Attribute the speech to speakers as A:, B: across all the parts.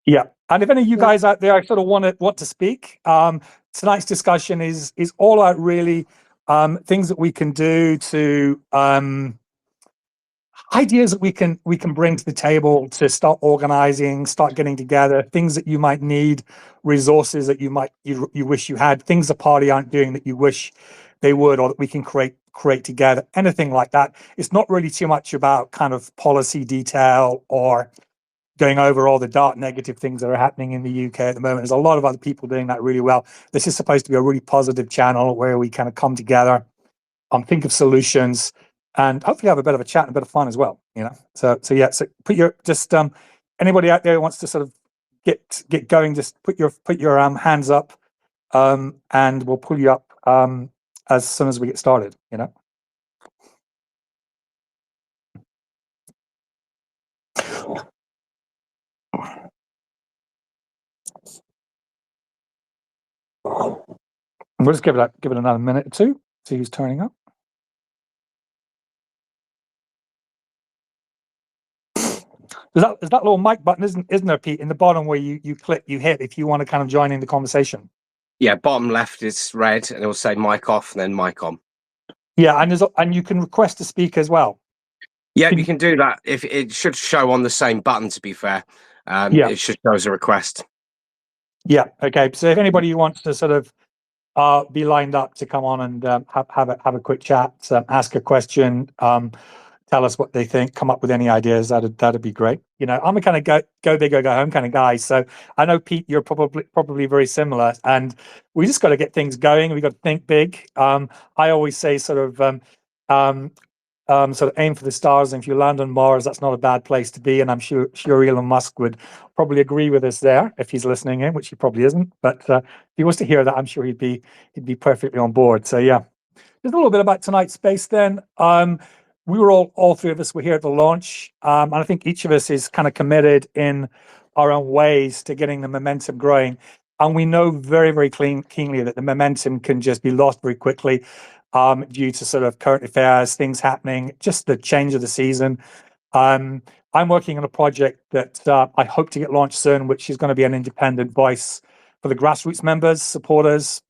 A: Yeah. And if any of you
B: Yeah.
A: guys out there sort of want to speak, tonight's discussion is all about really things that we can do to ideas that we can bring to the table to start organizing, start getting together, things that you might need, resources that you wish you had, things the party aren't doing that you wish they would, or that we can create together, anything like that. It's not really too much about kind of policy detail or going over all the dark negative things that are happening in the UK at the moment. There's a lot of other people doing that really well. This is supposed to be a really positive channel where we kind of come together, think of solutions, and hopefully have a bit of a chat and a bit of fun as well. So yeah. So put your just anybody out there who wants to sort of get going, just put your hands up, and we'll pull you up as soon as we get started. We'll just give it another minute or two. See who's turning up. There's that little mic button, isn't there, Pete, in the bottom where you hit if you want to kind of join in the conversation?
C: Yeah, bottom left is red, and it will say mic off and then mic on.
A: Yeah, and you can request to speak as well.
C: Yeah, you can do that. If it should show on the same button, to be fair,
A: yeah,
C: it should show as a request.
A: Yeah. Okay. So if anybody wants to sort of be lined up to come on and have a quick chat, ask a question, tell us what they think, come up with any ideas, that'd be great. I'm a kind of go big or go home kind of guy. So I know, Pete, you're probably very similar, and we just got to get things going. We got to think big. I always say sort of aim for the stars, and if you land on Mars, that's not a bad place to be. And I'm sure Elon Musk would probably agree with us there if he's listening in, which he probably isn't. But if he was to hear that, I'm sure he'd be perfectly on board. So yeah, just a little bit about tonight's space then. We were all three of us were here at the launch, and I think each of us is kind of committed in our own ways to getting the momentum growing. And we know very, very keenly that the momentum can just be lost very quickly due to sort of current affairs, things happening, just the change of the season. I'm working on a project that I hope to get launched soon, which is going to be an independent voice for the grassroots members, supporters,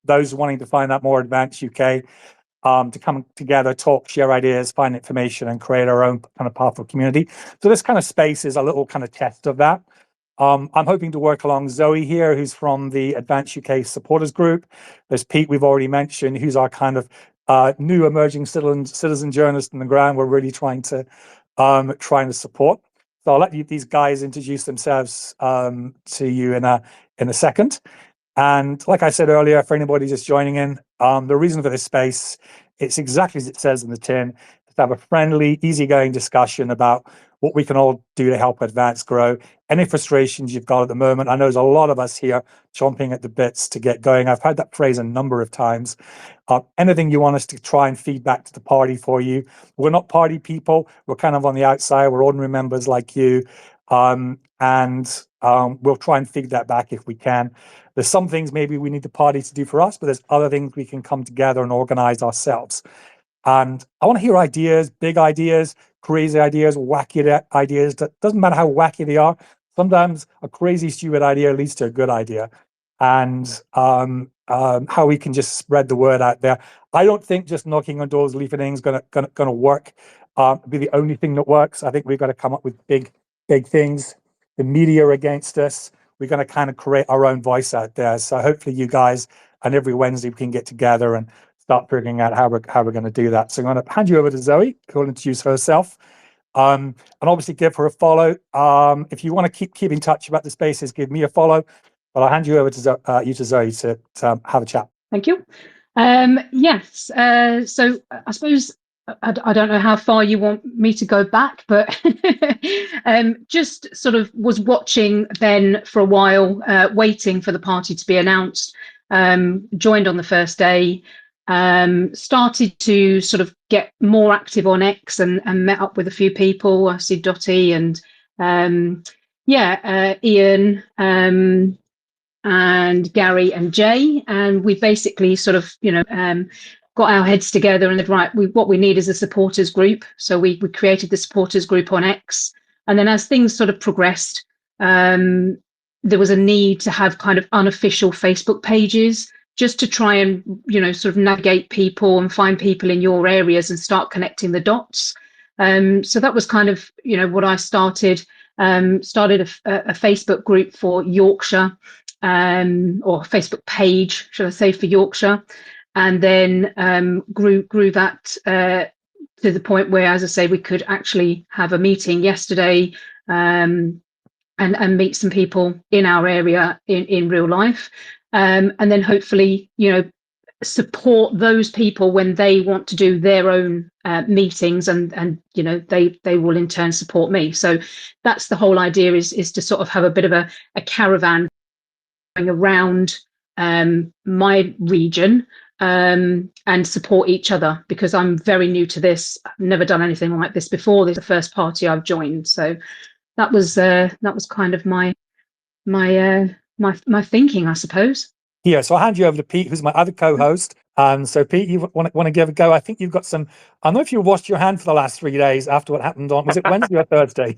A: those wanting to find out more Advance UK, to come together, talk, share ideas, find information, and create our own kind of powerful community. So this kind of space is a little kind of test of that. I'm hoping to work along Zoe here, who's from the Advance UK supporters group. There's Pete, we've already mentioned, who's our kind of new emerging citizen journalist on the ground. We're really trying to support. So I'll let these guys introduce themselves to you in a second. And like I said earlier, for anybody just joining in, the reason for this space, it's exactly as it says in the tin, to have a friendly, easygoing discussion about what we can all do to help Advance grow. Any frustrations you've got at the moment, I know there's a lot of us here chomping at the bits to get going. I've heard that phrase a number of times. Anything you want us to try and feed back to the party for you. We're not party people. We're kind of on the outside. We're ordinary members like you. And we'll try and feed that back if we can. There's some things maybe we need the party to do for us, but there's other things we can come together and organize ourselves. And I want to hear ideas, big ideas, crazy ideas, wacky ideas. That doesn't matter how wacky they are. Sometimes a crazy, stupid idea leads to a good idea. And how we can just spread the word out there. I don't think just knocking on doors, leafleting is gonna work. Be the only thing that works. I think we've got to come up with big things. The media are against us. We're going to kind of create our own voice out there. So hopefully you guys, and every Wednesday we can get together and start figuring out how we're going to do that. So I'm going to hand you over to Zoe, who will introduce herself, and obviously give her a follow. If you want to keep in touch about the spaces, give me a follow. But I'll hand you over to Zoe to have a chat.
B: Thank you. Yes. So I suppose I don't know how far you want me to go back, but just sort of was watching Ben for a while, waiting for the party to be announced. Joined on the first day, started to sort of get more active on X and met up with a few people. I see Dottie and Ian and Gary and Jay, and we basically sort of got our heads together and said, right, what we need is a supporters group. So we created the supporters group on X, and then as things sort of progressed, there was a need to have kind of unofficial Facebook pages just to try and, sort of navigate people and find people in your areas and start connecting the dots. So that was kind of, what I started. Started a Facebook group for Yorkshire, or Facebook page, should I say, for Yorkshire, and then grew that to the point where, as I say, we could actually have a meeting yesterday and meet some people in our area in real life, and then hopefully, support those people when they want to do their own meetings, and they will in turn support me. So that's the whole idea, is to sort of have a bit of a caravan going around my region, and support each other, because I'm very new to this. I've never done anything like this before. This is the first party I've joined, so that was kind of my thinking, I suppose.
A: Yeah, so I'll hand you over to Pete, who's my other co-host. So Pete, you want to give a go? I think you've got some. I don't know if you washed your hand for the last 3 days after what happened on, was it Wednesday or Thursday?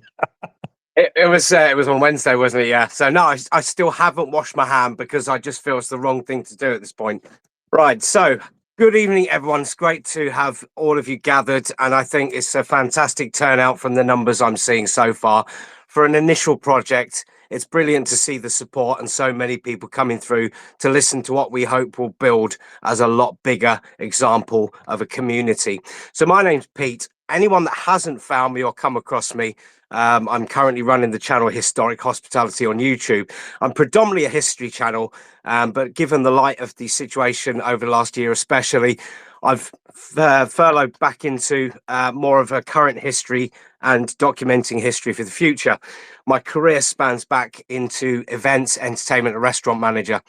C: It was on Wednesday, wasn't it? Yeah. So no, I still haven't washed my hand because I just feel it's the wrong thing to do at this point. Right. So good evening, everyone. It's great to have all of you gathered, and I think it's a fantastic turnout from the numbers I'm seeing so far for an initial project. It's brilliant to see the support and so many people coming through to listen to what we hope will build as a lot bigger example of a community. So my name's Pete. Anyone that hasn't found me or come across me, I'm currently running the channel Historic Hospitality on YouTube. I'm predominantly a history channel, but given the light of the situation over the last year especially, I've furloughed back into more of a current history and documenting history for the future. My career spans back into events, entertainment, and restaurant manager.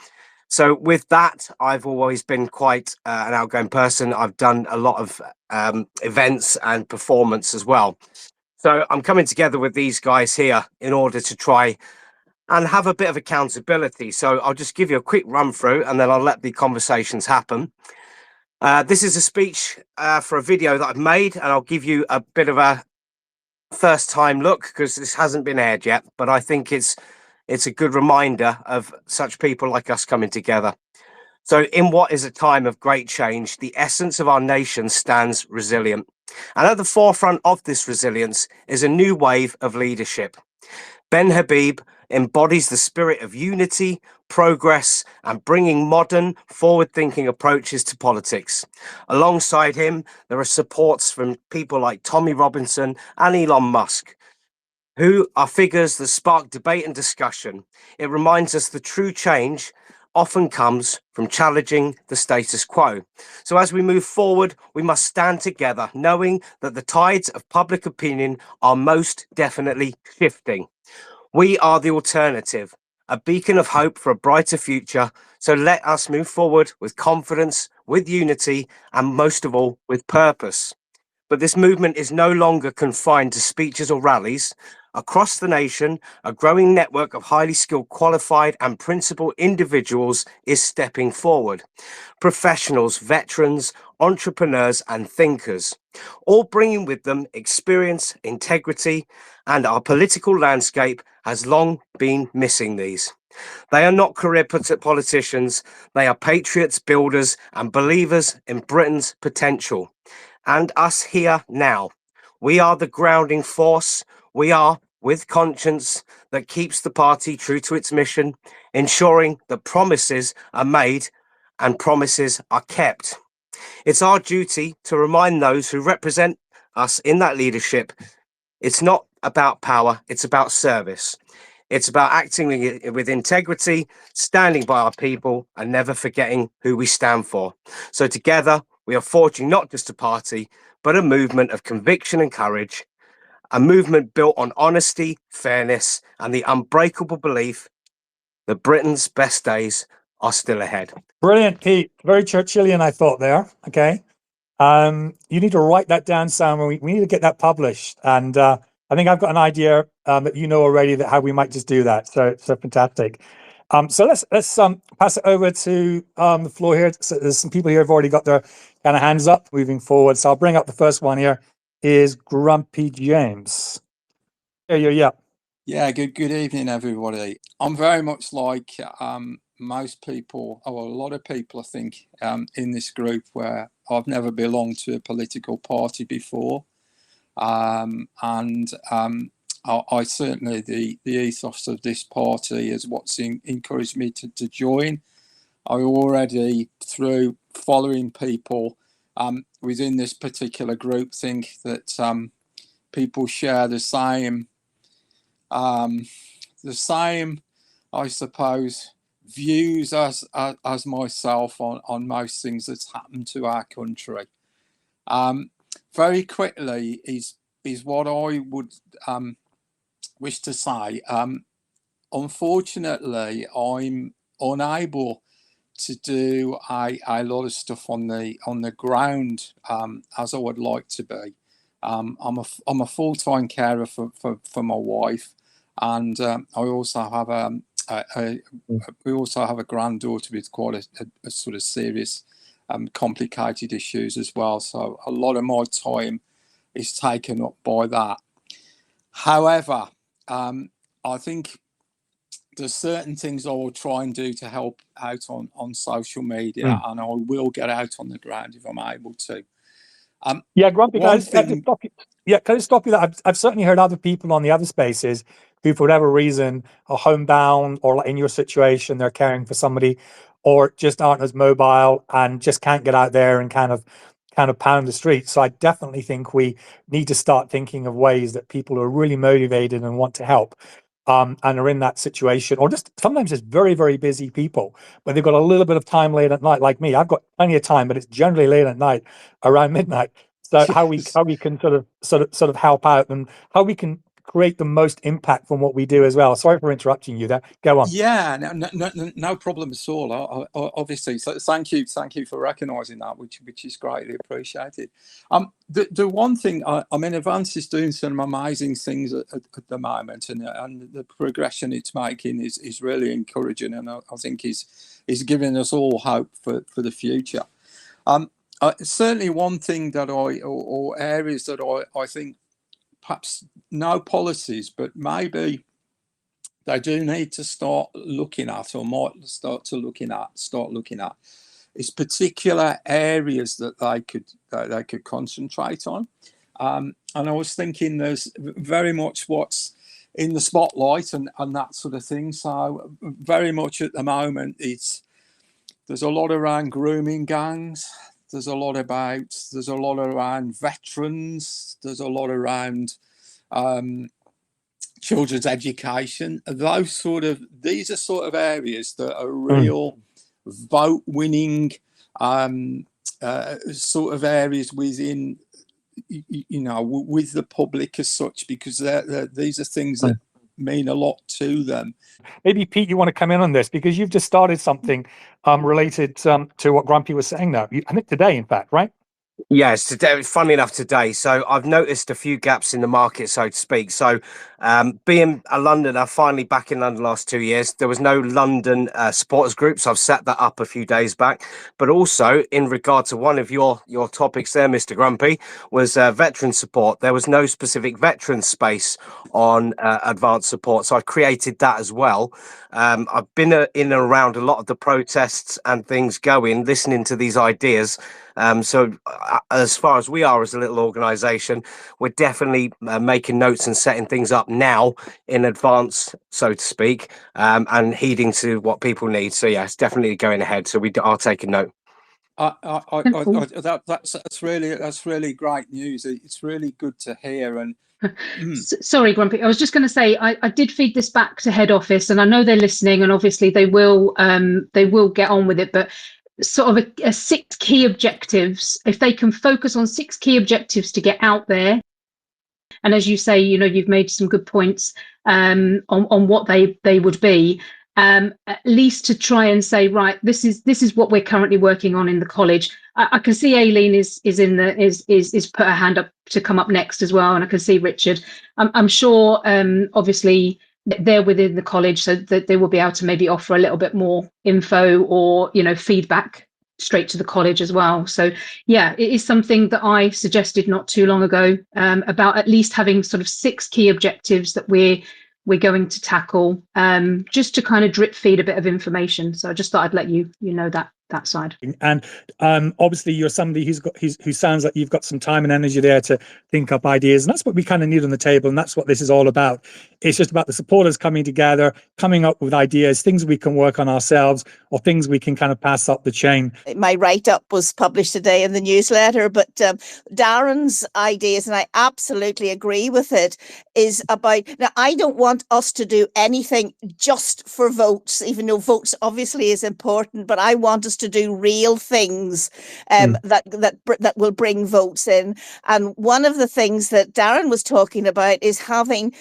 C: So with that, I've always been quite an outgoing person. I've done a lot of events and performance as well. So I'm coming together with these guys here in order to try and have a bit of accountability. So I'll just give you a quick run through and then I'll let the conversations happen. This is a speech for a video that I've made, and I'll give you a bit of a first time look because this hasn't been aired yet, but I think it's a good reminder of such people like us coming together. So in what is a time of great change, the essence of our nation stands resilient. And at the forefront of this resilience is a new wave of leadership. Ben Habib embodies the spirit of unity, progress, and bringing modern, forward-thinking approaches to politics. Alongside him, there are supports from people like Tommy Robinson and Elon Musk, who are figures that spark debate and discussion. It reminds us the true change often comes from challenging the status quo. So as we move forward, we must stand together, knowing that the tides of public opinion are most definitely shifting. We are the alternative, a beacon of hope for a brighter future. So let us move forward with confidence, with unity, and most of all, with purpose. But this movement is no longer confined to speeches or rallies. Across the nation, a growing network of highly skilled, qualified and principled individuals is stepping forward. Professionals, veterans, entrepreneurs and thinkers, all bringing with them experience, integrity, and our political landscape has long been missing these. They are not career politicians. They are patriots, builders and believers in Britain's potential. And us here now. We are the grounding force. We are with conscience that keeps the party true to its mission, ensuring that promises are made and promises are kept. It's our duty to remind those who represent us in that leadership. It's not about power, it's about service. It's about acting with integrity, standing by our people and never forgetting who we stand for. So together, we are forging not just a party, but a movement of conviction and courage, a movement built on honesty, fairness, and the unbreakable belief that Britain's best days are still ahead.
A: Brilliant, Pete. Very Churchillian, I thought there. Okay. You need to write that down, Sam. We need to get that published. And I think I've got an idea that you know already that how we might just do that. So fantastic. So let's pass it over to the floor here. So there's some people here who've already got their kind of hands up moving forward. So I'll bring up the first one here is Grumpy James. Yeah.
D: Yeah, good evening, everybody. I'm very much like most people, or a lot of people, I think, in this group, where I've never belonged to a political party before. I certainly, the ethos of this party is what's encouraged me to join. I already, through following people within this particular group, think that people share the same, I suppose, views as myself on most things that's happened to our country. Very quickly is what I would wish to say. Unfortunately, I'm unable to do a lot of stuff on the ground as I would like to be. I'm a full-time carer for my wife, and I also have we also have a granddaughter with quite a sort of serious complicated issues as well. So a lot of my time is taken up by that. However, I think there's certain things I will try and do to help out on social media, and I will get out on the ground if I'm able to.
A: Yeah, Grumpy, can I just stop you? Yeah, can I just stop you there? I've certainly heard other people on the other spaces who, for whatever reason, are homebound, or like in your situation, they're caring for somebody, or just aren't as mobile and just can't get out there and kind of pound the streets. So I definitely think we need to start thinking of ways that people who are really motivated and want to help, and are in that situation, or just sometimes it's very, very busy people, but they've got a little bit of time late at night, like me. I've got plenty of time, but it's generally late at night, around midnight. So how we can sort of help out, and how we can create the most impact from what we do as well. Sorry for interrupting you there. Go on.
D: Yeah, no problem at all. Obviously, so thank you for recognising that, which is greatly appreciated. The one thing, I mean, Advance is doing some amazing things at the moment, and the progression it's making is really encouraging, and I think is giving us all hope for the future. Certainly, one thing that or areas that I think perhaps no policies, but maybe they do need to start looking at, or might start looking at, is particular areas that they could concentrate on. And I was thinking there's very much what's in the spotlight and that sort of thing. So very much at the moment, there's a lot around grooming gangs. There's a lot around veterans. There's a lot around children's education. These are sort of areas that are real vote winning sort of areas within, with the public as such, because these are things that mean a lot to them.
A: Maybe Pete, you want to come in on this, because you've just started something related to what Grumpy was saying now. I think today, in fact, right?
C: Yes, today. Funny enough, today. So I've noticed a few gaps in the market, so to speak. So being a Londoner, finally back in London last 2 years, there was no London supporters group, so I've set that up a few days back. But also, in regard to one of your topics there, Mr. Grumpy, was veteran support. There was no specific veteran space on advanced support, so I've created that as well. I've been in and around a lot of the protests and things going, listening to these ideas. So as far as we are as a little organisation, we're definitely making notes and setting things up now in advance, so to speak, and heeding to what people need. So yeah, it's definitely going ahead. So we are taking note.
D: That's really great news. It's really good to hear. And
B: sorry, Grumpy, I was just going to say I did feed this back to head office, and I know they're listening, and obviously they will get on with it, but sort of a 6 key objectives. If they can focus on 6 key objectives to get out there, and as you say, you've made some good points on what they would be, at least to try and say, right, this is what we're currently working on in the college. I can see Aileen is put her hand up to come up next as well, and I can see Richard. I'm sure obviously they're within the college, so that they will be able to maybe offer a little bit more info or feedback straight to the college as well. So yeah, it is something that I suggested not too long ago, about at least having sort of 6 key objectives that we're we're going to tackle, just to kind of drip feed a bit of information. So I just thought I'd let you know that side.
A: And obviously you're somebody who sounds like you've got some time and energy there to think up ideas, and that's what we kind of need on the table, and that's what this is all about. It's just about the supporters coming together, coming up with ideas, things we can work on ourselves, or things we can kind of pass up the chain.
E: My write-up was published today in the newsletter, but Darren's ideas, and I absolutely agree with it, is about, now I don't want us to do anything just for votes, even though votes obviously is important, but I want us to do real things that will bring votes in. And one of the things that Darren was talking about is having,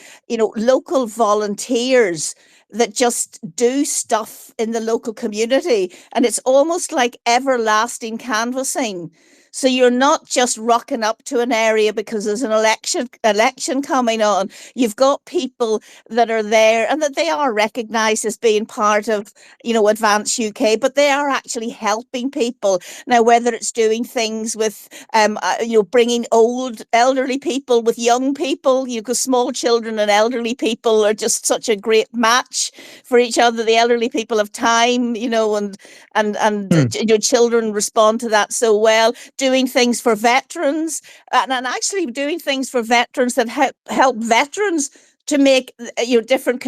E: local volunteers that just do stuff in the local community, and it's almost like everlasting canvassing. So you're not just rocking up to an area because there's an election coming on. You've got people that are there and that they are recognised as being part of, Advance UK, but they are actually helping people. Now, whether it's doing things with, bringing elderly people with young people, because small children and elderly people are just such a great match for each other. The elderly people have time, and children respond to that so well. Doing things for veterans, and actually doing things for veterans that help veterans to make different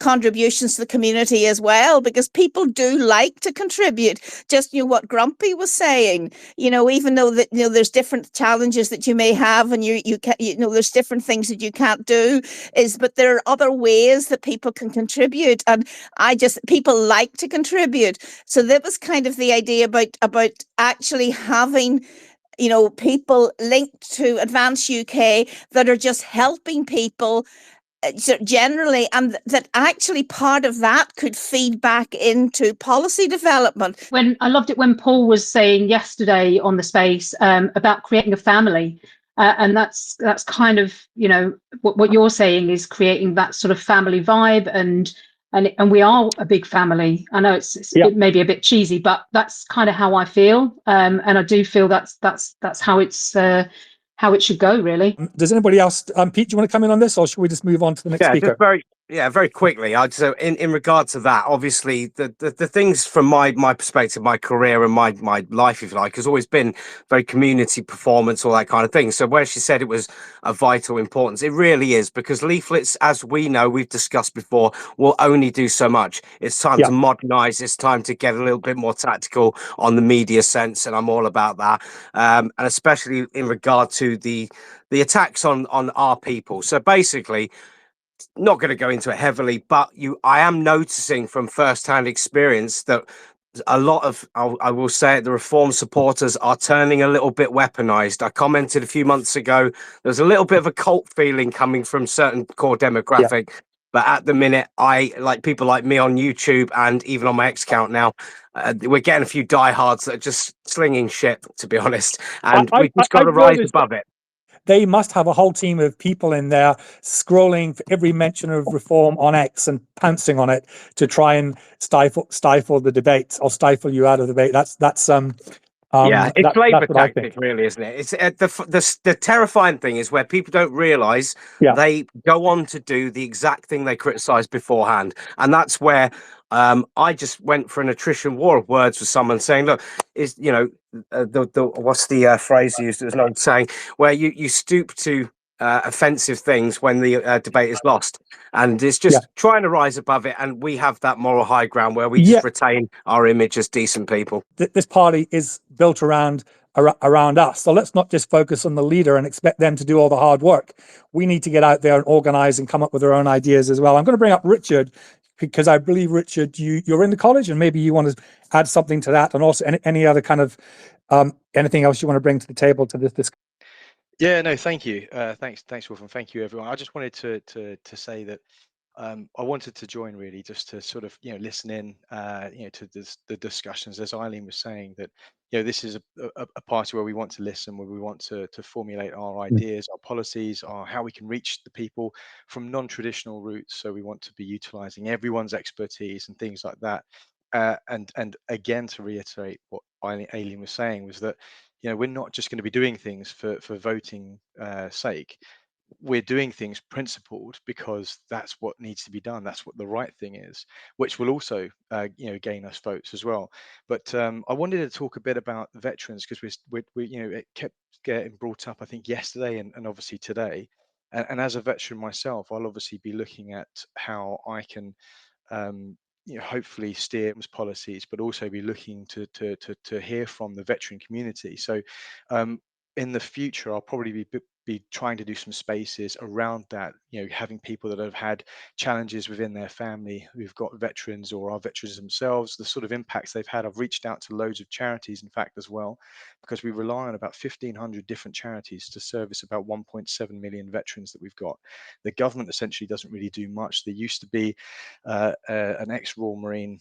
E: contributions to the community as well, because people do like to contribute. Just what Grumpy was saying, even though that there's different challenges that you may have, and there's different things that you can't do, but there are other ways that people can contribute, and people like to contribute. So that was kind of the idea about actually having people linked to Advance UK that are just helping people generally, and that actually part of that could feed back into policy development.
B: When I loved it when Paul was saying yesterday on the space about creating a family, and that's kind of what you're saying is creating that sort of family vibe, and we are a big family. I know it may be a bit cheesy, but that's kind of how I feel, and I do feel that's how how it should go, really.
A: Does anybody else, Pete, do you want to come in on this, or should we just move on to the next speaker?
C: Very quickly. So in regard to that, obviously the things from my perspective, my career and my life, if you like, has always been very community performance, all that kind of thing. So where she said it was a vital importance, it really is, because leaflets, as we know, we've discussed before, will only do so much. It's time to modernize. It's time to get a little bit more tactical on the media sense, and I'm all about that. And especially in regard to the attacks on our people. So basically, not going to go into it heavily, but I am noticing from first-hand experience that a lot of, I will say it, the reform supporters are turning a little bit weaponized. I commented a few months ago, there's a little bit of a cult feeling coming from certain core demographic. But at the minute, like people like me on YouTube and even on my X account now, we're getting a few diehards that are just slinging shit, to be honest. And we've just got to rise above it.
A: They must have a whole team of people in there scrolling for every mention of reform on X and pouncing on it to try and stifle the debate, or stifle you out of the debate. That's it's
C: flavor tactic, really, isn't it? It's the terrifying thing is where people don't realise they go on to do the exact thing they criticised beforehand, and that's where I just went for an attrition war of words with someone saying, "Look, is what's the phrase used? There's no saying where you stoop to offensive things when the debate is lost, and it's just trying to rise above it. And we have that moral high ground where we just retain our image as decent people.
A: This party is built around us, so let's not just focus on the leader and expect them to do all the hard work. We need to get out there and organise and come up with our own ideas as well. I'm going to bring up Richard, because I believe, Richard, you're in the college, and maybe you want to add something to that, and also any other kind of anything else you want to bring to the table to this discussion.
F: Yeah, no, thank you. Thanks, Wolf, and thank you, everyone. I just wanted to say that I wanted to join, really, just to sort of listen in to the discussions, as Eileen was saying, that this is a party where we want to listen, where we want to formulate our ideas, our policies, how we can reach the people from non-traditional routes. So we want to be utilising everyone's expertise and things like that. And again, to reiterate what Eileen was saying, was that we're not just going to be doing things for voting sake. we're doing things principled because that's what needs to be done. That's what the right thing is, which will also, gain us votes as well. But I wanted to talk a bit about veterans because it kept getting brought up, I think, yesterday and obviously today. And as a veteran myself, I'll obviously be looking at how I can hopefully steer policies, but also be looking to hear from the veteran community. So in the future, I'll probably be trying to do some spaces around that, having people that have had challenges within their family who've got veterans or are veterans themselves, the sort of impacts they've had. I've reached out to loads of charities, in fact, as well, because we rely on about 1,500 different charities to service about 1.7 million veterans that we've got. The government essentially doesn't really do much. There used to be an ex-Royal Marine,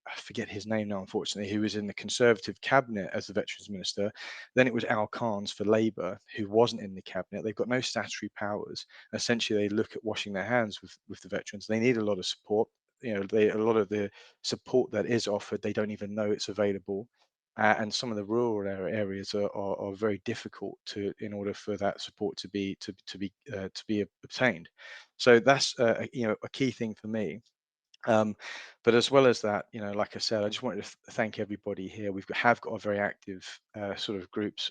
F: I forget his name now, unfortunately, who was in the Conservative cabinet as the Veterans Minister. Then it was Al Khan's for Labour, who wasn't in the cabinet. They've got no statutory powers. Essentially, they look at washing their hands with the veterans. They need a lot of support. A lot of the support that is offered, they don't even know it's available. And some of the rural areas are very difficult in order for that support to be obtained. So that's a key thing for me. But as well as that, like I said, I just wanted to thank everybody here. Have got a very active sort of groups,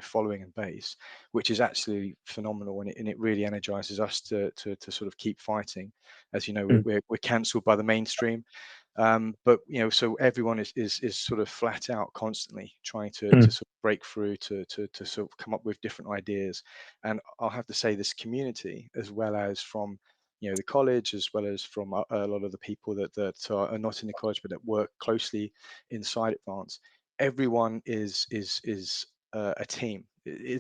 F: following and base, which is absolutely phenomenal, and it really energizes us to sort of keep fighting. As you know, we're cancelled by the mainstream, but so everyone is sort of flat out constantly trying to sort of break through to sort of come up with different ideas. And I'll have to say, this community, as well as from the college, as well as from a lot of the people that are not in the college but that work closely inside Advance, everyone is a team.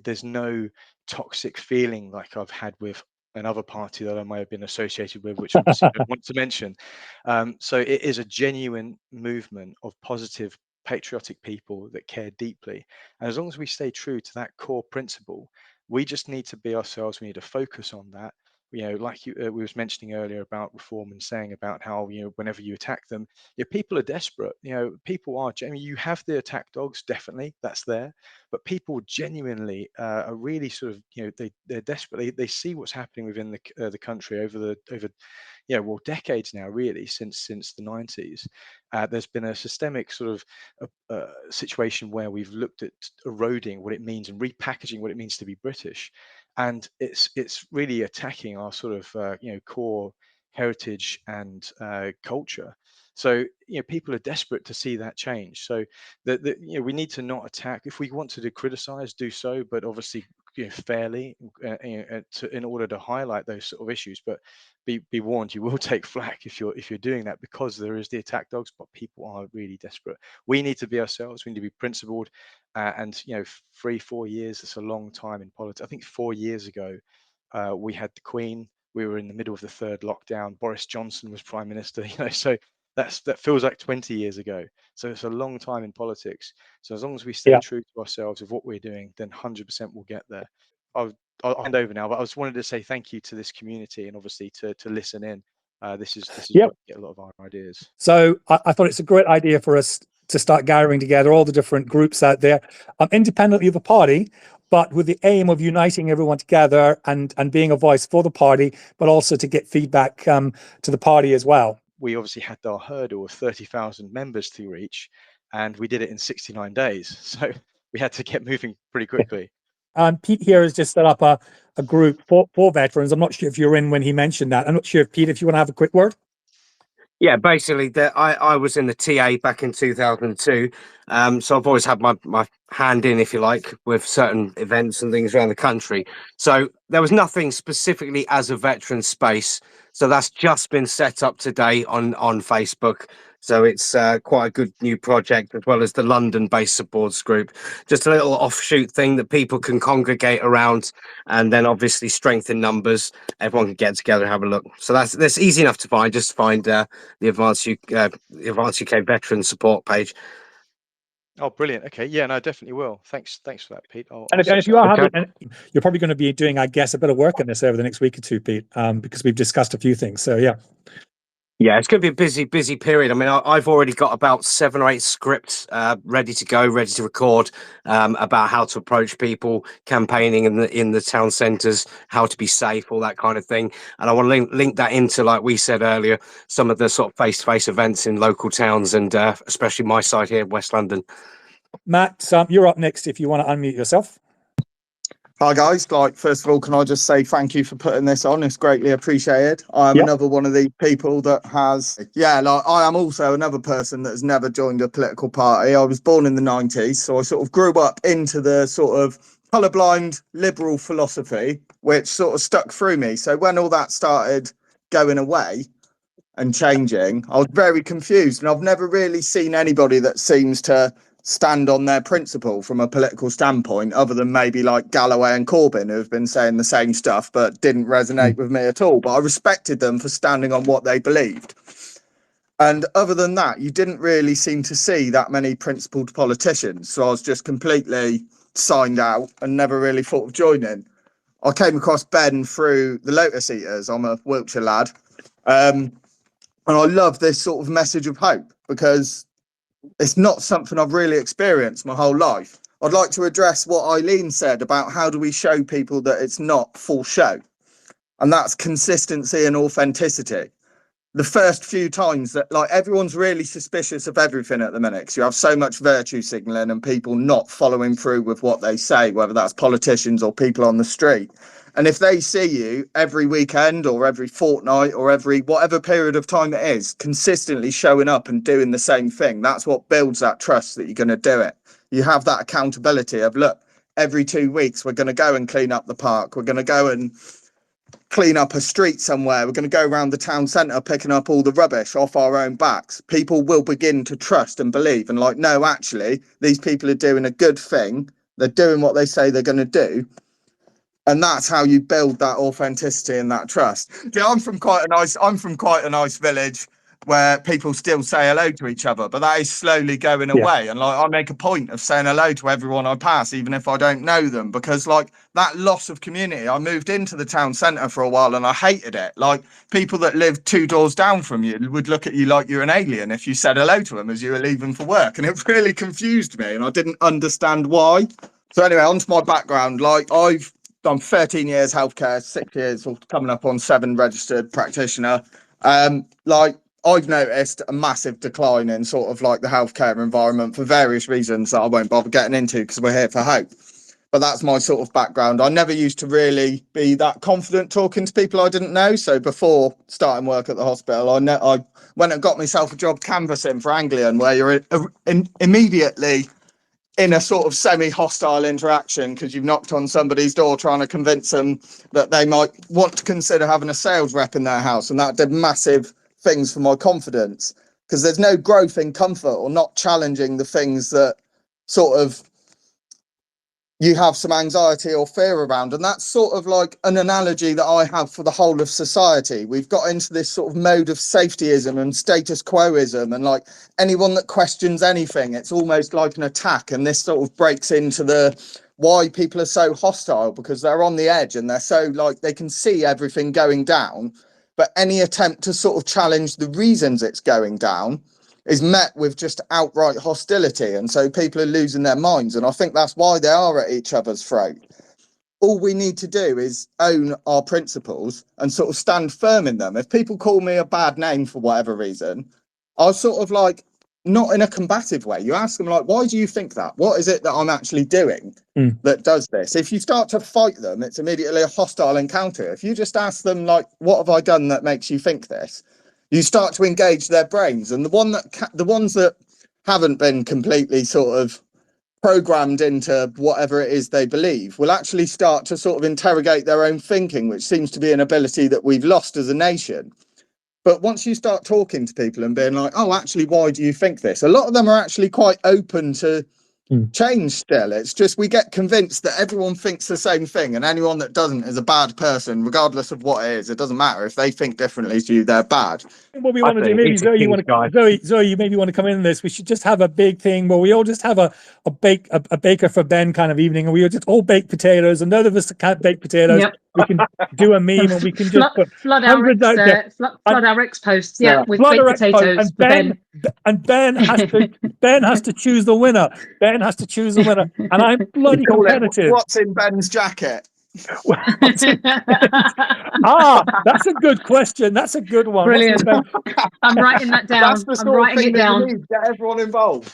F: There's no toxic feeling like I've had with another party that I may have been associated with, which obviously I don't want to mention. So it is a genuine movement of positive, patriotic people that care deeply. And as long as we stay true to that core principle, we just need to be ourselves. We need to focus on that. Like we was mentioning earlier about reform and saying about how, whenever you attack them, people are desperate. People are genuinely, you have the attack dogs, definitely, that's there. But people genuinely are really sort of, they're desperate. They see what's happening within the country over decades now, really, since the 90s. There's been a systemic sort of situation where we've looked at eroding what it means and repackaging what it means to be British, and it's really attacking our sort of core heritage and culture. So people are desperate to see that change. So we need to not attack. If we want to criticize, do so, but obviously fairly, in order to highlight those sort of issues. But be warned, you will take flack if you're doing that, because there is the attack dogs, but people are really desperate. We need to be ourselves. We need to be principled, and 3-4 years, it's a long time in politics. I think 4 years ago, we had the Queen. We were in the middle of the third lockdown. Boris Johnson was Prime Minister. So that feels like 20 years ago. So it's a long time in politics. So as long as we stay true to ourselves of what we're doing, then 100% we'll get there. I'll hand over now, but I just wanted to say thank you to this community, and obviously to listen in. This is where we get a lot of our ideas.
A: So I thought it's a great idea for us to start gathering together all the different groups out there, independently of the party, but with the aim of uniting everyone together and being a voice for the party, but also to get feedback to the party as well.
F: We obviously had our hurdle of 30,000 members to reach, and we did it in 69 days. So we had to get moving pretty quickly.
A: Pete here has just set up a group for veterans. I'm not sure if you're in when he mentioned that. I'm not sure if, Pete, if you want to have a quick word.
C: Yeah, basically, I was in the TA back in 2002, so I've always had my hand in, if you like, with certain events and things around the country. So there was nothing specifically as a veteran space. So that's just been set up today on Facebook. So it's quite a good new project, as well as the London-based supports group. Just a little offshoot thing that people can congregate around, and then obviously strengthen numbers. Everyone can get together and have a look. So that's easy enough to find. Just find the Advance UK Veteran Support page.
F: Oh, brilliant. Okay, yeah, no, definitely will. Thanks for that, Pete.
A: And if you are having, you're probably going to be doing, I guess, a bit of work on this over the next week or two, Pete, because we've discussed a few things. So yeah.
C: Yeah, it's going to be a busy period. I mean, I've already got about 7 or 8 scripts ready to go, ready to record about how to approach people, campaigning in the town centres, how to be safe, all that kind of thing. And I want to link that into, like we said earlier, some of the sort of face-to-face events in local towns and especially my side here in West London.
A: Matt, you're up next if you want to unmute yourself.
G: Hi guys, like first of all, can I just say thank you for putting this on? It's greatly appreciated. I am another one of these people that has, like I am also another person that has never joined a political party. I was born in the 90s, so I sort of grew up into the sort of colourblind liberal philosophy, which sort of stuck through me. So when all that started going away and changing, I was very confused, and I've never really seen anybody that seems to stand on their principle from a political standpoint, other than maybe like Galloway and Corbyn, who have been saying the same stuff but didn't resonate with me at all. But I respected them for standing on what they believed. And other than that, you didn't really seem to see that many principled politicians. So I was just completely signed out and never really thought of joining. I came across Ben through the Lotus Eaters. I'm a Wiltshire lad. And I love this sort of message of hope, because it's not something I've really experienced my whole life. I'd like to address what Eileen said about how do we show people that it's not full show. And that's consistency and authenticity. The first few times that, like, everyone's really suspicious of everything at the minute, because you have so much virtue signalling and people not following through with what they say, whether that's politicians or people on the street. And if they see you every weekend or every fortnight or every whatever period of time it is, consistently showing up and doing the same thing, that's what builds that trust that you're going to do it. You have that accountability of, look, every 2 weeks, we're going to go and clean up the park. We're going to go and clean up a street somewhere. We're going to go around the town centre picking up all the rubbish off our own backs. People will begin to trust and believe and like, no, actually, these people are doing a good thing. They're doing what they say they're going to do. And that's how you build that authenticity and that trust. Yeah, I'm from quite a nice village where people still say hello to each other, but that is slowly going away. And like, I make a point of saying hello to everyone I pass, even if I don't know them, because like that loss of community. I moved into the town centre for a while and I hated it. Like, people that lived 2 doors down from you would look at you like you're an alien if you said hello to them as you were leaving for work. And it really confused me and I didn't understand why. So anyway, onto my background. Like, I've done 13 years healthcare, 6 years, or coming up on 7 registered practitioner. Like, I've noticed a massive decline in sort of like the healthcare environment for various reasons that I won't bother getting into because we're here for hope. But that's my sort of background. I never used to really be that confident talking to people I didn't know. So before starting work at the hospital, I went and got myself a job canvassing for Anglian, where you're immediately in a sort of semi-hostile interaction because you've knocked on somebody's door trying to convince them that they might want to consider having a sales rep in their house. And that did massive things for my confidence, because there's no growth in comfort or not challenging the things that sort of you have some anxiety or fear around. And that's sort of like an analogy that I have for the whole of society. We've got into this sort of mode of safetyism and status quoism, and like anyone that questions anything, it's almost like an attack. And this sort of breaks into the why people are so hostile, because they're on the edge and they're so like they can see everything going down, but any attempt to sort of challenge the reasons it's going down is met with just outright hostility. And so people are losing their minds. And I think that's why they are at each other's throat. All we need to do is own our principles and sort of stand firm in them. If people call me a bad name for whatever reason, I'll sort of like, not in a combative way. You ask them like, why do you think that? What is it that I'm actually doing that does this? If you start to fight them, it's immediately a hostile encounter. If you just ask them like, what have I done that makes you think this? You start to engage their brains. And the ones that haven't been completely sort of programmed into whatever it is they believe will actually start to sort of interrogate their own thinking, which seems to be an ability that we've lost as a nation. But once you start talking to people and being like, oh, actually, why do you think this? A lot of them are actually quite open to change still. It's just we get convinced that everyone thinks the same thing, and anyone that doesn't is a bad person, regardless of what it is. It doesn't matter. If they think differently to you, they're bad.
A: What we want to do, maybe Zoe, you maybe want to come in this. We should just have a big thing where we all just have a baker for Ben kind of evening, and we all just all bake potatoes, and none of us can't bake potatoes. we can do a meme and we can just put
B: flood
A: hundreds out there.
B: Flood our X posts, with
A: Flood
B: baked
A: our X post,
B: potatoes
A: and
B: for Ben.
A: Ben has to choose the winner. Ben has to choose the winner, and I'm bloody
G: Call it,
A: competitive.
G: what's in Ben's jacket?
A: That's a good question. That's a good one.
B: Brilliant. I'm writing that down.
G: That's the sort of thing that you need. Get everyone involved.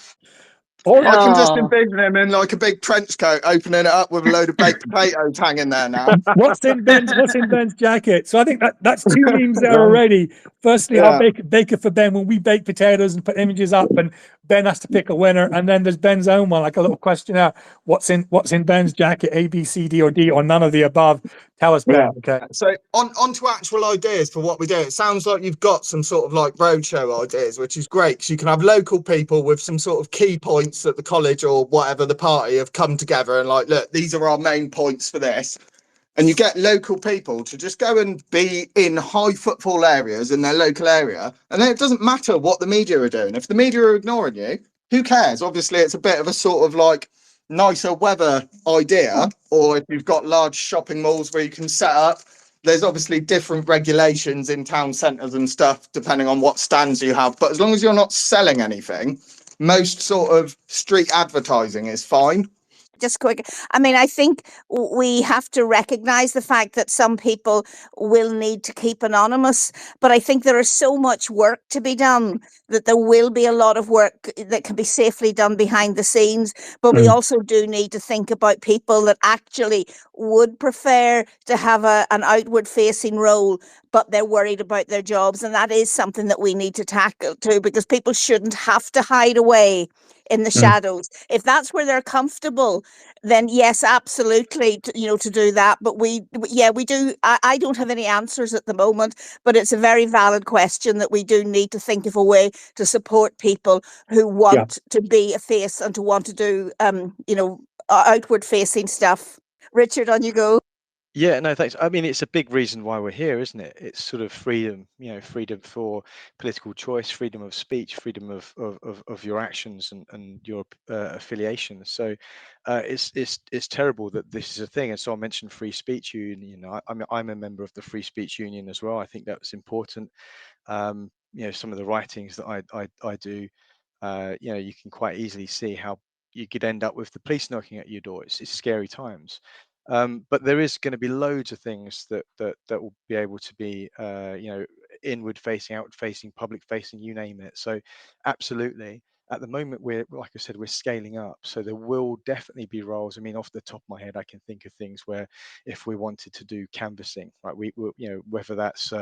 A: Or
G: I can just envision him in like a big trench coat, opening it up with a load of baked potatoes hanging there now.
A: What's in Ben's jacket? So I think that's two memes there already. Firstly, I'll bake it for Ben when we bake potatoes and put images up, and Ben has to pick a winner. And then there's Ben's own one, like a little questionnaire. What's in Ben's jacket? A, B, C, D, or D, or none of the above? Tell us, Ben. Okay.
G: So on to actual ideas for what we do. It sounds like you've got some sort of like roadshow ideas, which is great, because you can have local people with some sort of key points that the college or whatever the party have come together and like, look, these are our main points for this. And you get local people to just go and be in high footfall areas in their local area. And then it doesn't matter what the media are doing. If the media are ignoring you, who cares? Obviously, it's a bit of a sort of like nicer weather idea, or if you've got large shopping malls where you can set up, there's obviously different regulations in town centres and stuff depending on what stands you have, but as long as you're not selling anything, most sort of street advertising is fine.
E: Just quick, I mean, I think we have to recognize the fact that some people will need to keep anonymous, but I think there is so much work to be done that there will be a lot of work that can be safely done behind the scenes. But we also do need to think about people that actually would prefer to have an outward facing role, but they're worried about their jobs. And that is something that we need to tackle too, because people shouldn't have to hide away in the shadows. If that's where they're comfortable, then yes, absolutely, to do that. But we do. I don't have any answers at the moment, but it's a very valid question that we do need to think of a way to support people who want to be a face and to want to do, outward facing stuff. Richard, on you go.
F: Yeah, no, thanks. I mean, it's a big reason why we're here, isn't it? It's sort of freedom, freedom for political choice, freedom of speech, freedom of your actions and your affiliations. So it's terrible that this is a thing. And so I mentioned Free Speech Union. I'm a member of the Free Speech Union as well. I think that's important. Some of the writings that I do, you can quite easily see how you could end up with the police knocking at your door. It's scary times. But there is going to be loads of things that will be able to be, inward facing, outward facing, public facing, you name it. So absolutely. At the moment, like I said, we're scaling up. So there will definitely be roles. I mean, off the top of my head, I can think of things where if we wanted to do canvassing, right, we whether that's,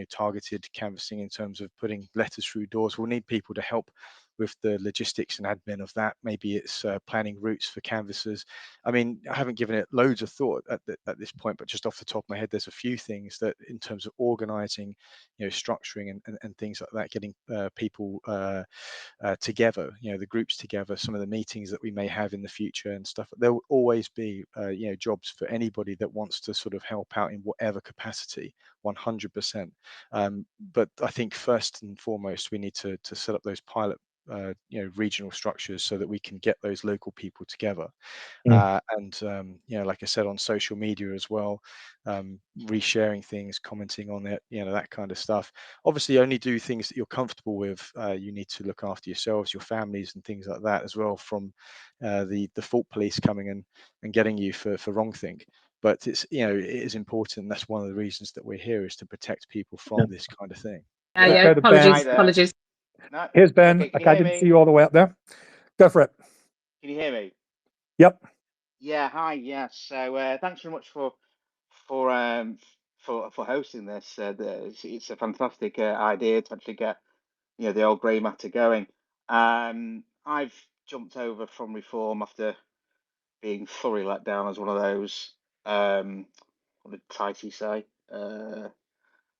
F: targeted canvassing in terms of putting letters through doors, we'll need people to help with the logistics and admin of that. Maybe it's planning routes for canvassers. I mean, I haven't given it loads of thought at this point, but just off the top of my head, there's a few things that in terms of organizing, structuring and things like that, getting people together, the groups together, some of the meetings that we may have in the future and stuff. There will always be, jobs for anybody that wants to sort of help out in whatever capacity, 100%. But I think first and foremost, we need to set up those pilot regional structures so that we can get those local people together. And like I said, on social media as well, resharing things, commenting on it, that kind of stuff. Obviously only do things that you're comfortable with. You need to look after yourselves, your families and things like that as well, from the fault police coming and getting you for wrongthing. But it is important. That's one of the reasons that we're here, is to protect people from this kind of thing.
B: Apologies.
H: No.
A: Here's Ben.
H: Okay,
A: I didn't see you all the way up there. Go for it.
H: Can you hear me?
A: Yep.
H: Yeah. Hi. Yes. So thanks very much for hosting this. It's a fantastic idea to actually get the old grey matter going. I've jumped over from reform after being thoroughly let down as one of those. What did Tighty say?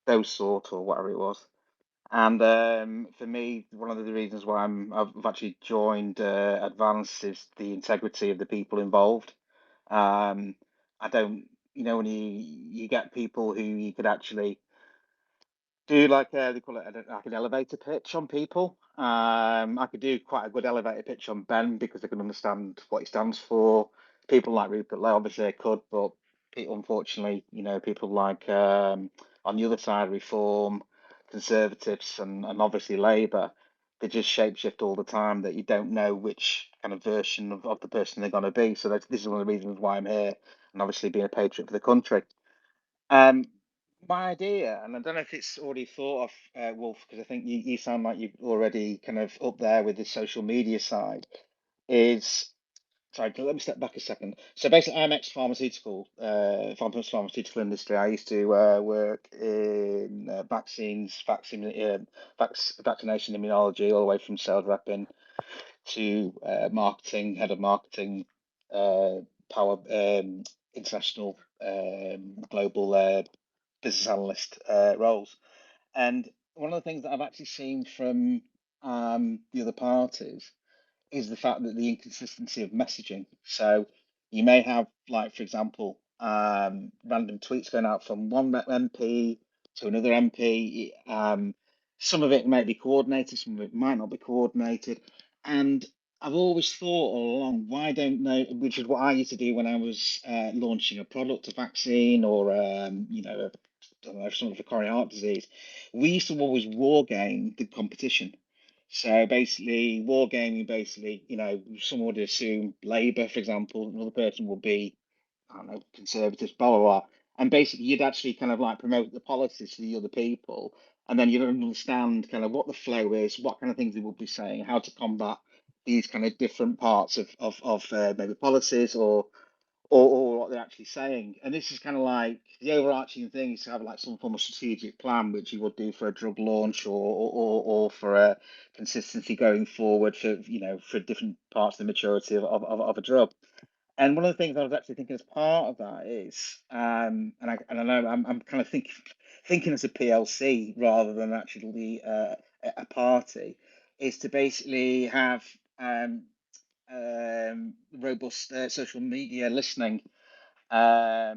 H: Those sort or whatever it was. And for me, one of the reasons why I've actually joined Advance is the integrity of the people involved. I don't, when you get people who you could actually do like they call it like an elevator pitch on people. I could do quite a good elevator pitch on Ben because I can understand what he stands for. People like Rupert Lowe, obviously I could, but unfortunately, people like on the other side, Reform, Conservatives, and obviously Labour, they just shapeshift all the time, that you don't know which kind of version of the person they're going to be. So this is one of the reasons why I'm here, and obviously being a patriot for the country. My idea, and I don't know if it's already thought of, Wolf, because I think you sound like you're already kind of up there with the social media side, is, sorry, let me step back a second. So basically, I'm ex-pharmaceutical, pharmaceutical industry. I used to work in vaccination, immunology, all the way from sales repping to marketing, head of marketing, power, international, global business analyst roles. And one of the things that I've actually seen from the other parties is the fact that the inconsistency of messaging. So you may have, like, for example, random tweets going out from one MP to another MP. Some of it might be coordinated, some of it might not be coordinated. And I've always thought all along, why don't they, which is what I used to do when I was launching a product, a vaccine, or I don't know, something for coronary heart disease. We used to always war game the competition. So basically, wargaming, someone would assume Labour, for example, another person would be, I don't know, Conservatives, blah, blah, blah. And basically, you'd actually kind of like promote the policies to the other people. And then you'd understand kind of what the flow is, what kind of things they would be saying, how to combat these kind of different parts of maybe policies or what they're actually saying. And this is kind of like the overarching thing is to have like some form of strategic plan, which you would do for a drug launch or for a consistency going forward for different parts of the maturity of a drug. And one of the things I was actually thinking as part of that is, and I know I'm kind of thinking as a PLC rather than actually a party, is to basically have robust social media listening uh,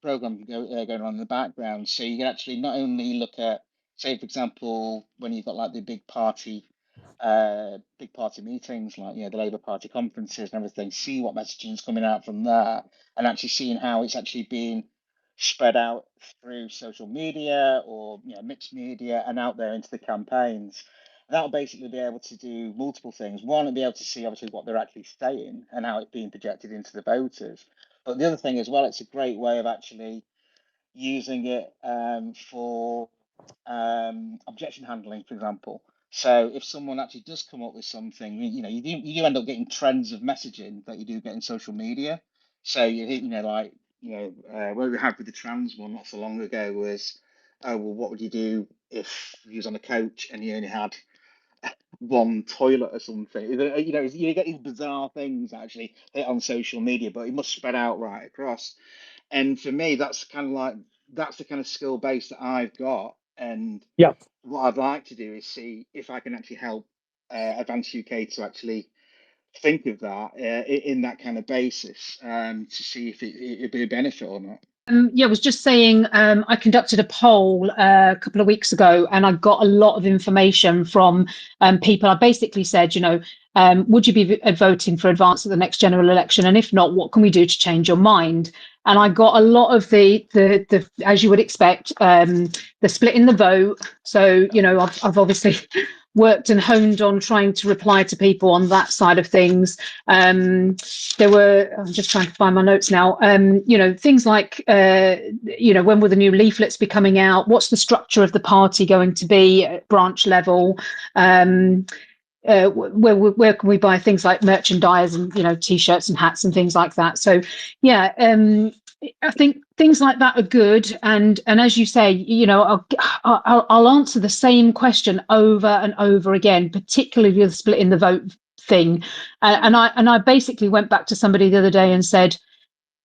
H: program going on in the background. So you can actually not only look at, say, for example, when you've got like the big party meetings, like the Labour Party conferences and everything, see what messaging is coming out from there, and actually seeing how it's actually being spread out through social media or mixed media and out there into the campaigns. That'll basically be able to do multiple things. One, it'll be able to see obviously what they're actually saying and how it's being projected into the voters. But the other thing as well, it's a great way of actually using it for objection handling, for example. So if someone actually does come up with something, you do end up getting trends of messaging that you do get in social media. So what we had with the trans one not so long ago was, oh well, what would you do if you was on a coach and you only had one toilet or something? You get these bizarre things actually hit on social media, but it must spread out right across. And for me, that's the kind of skill base that I've got. And
A: Yeah.
H: what I'd like to do is see if I can actually help Advance UK to actually think of that in that kind of basis, to see if it'd be a benefit or not.
B: I was just saying, I conducted a poll a couple of weeks ago, and I got a lot of information from people. I basically said, would you be voting for Advance at the next general election? And if not, what can we do to change your mind? And I got a lot of the as you would expect, the split in the vote. So, I've obviously worked and honed on trying to reply to people on that side of things. There were, I'm just trying to find my notes now, things like, when will the new leaflets be coming out? What's the structure of the party going to be at branch level? Where can we buy things like merchandise and t-shirts and hats and things like that? So I think things like that are good, and as you say, I'll answer the same question over and over again, particularly with split in the vote thing, and I basically went back to somebody the other day and said,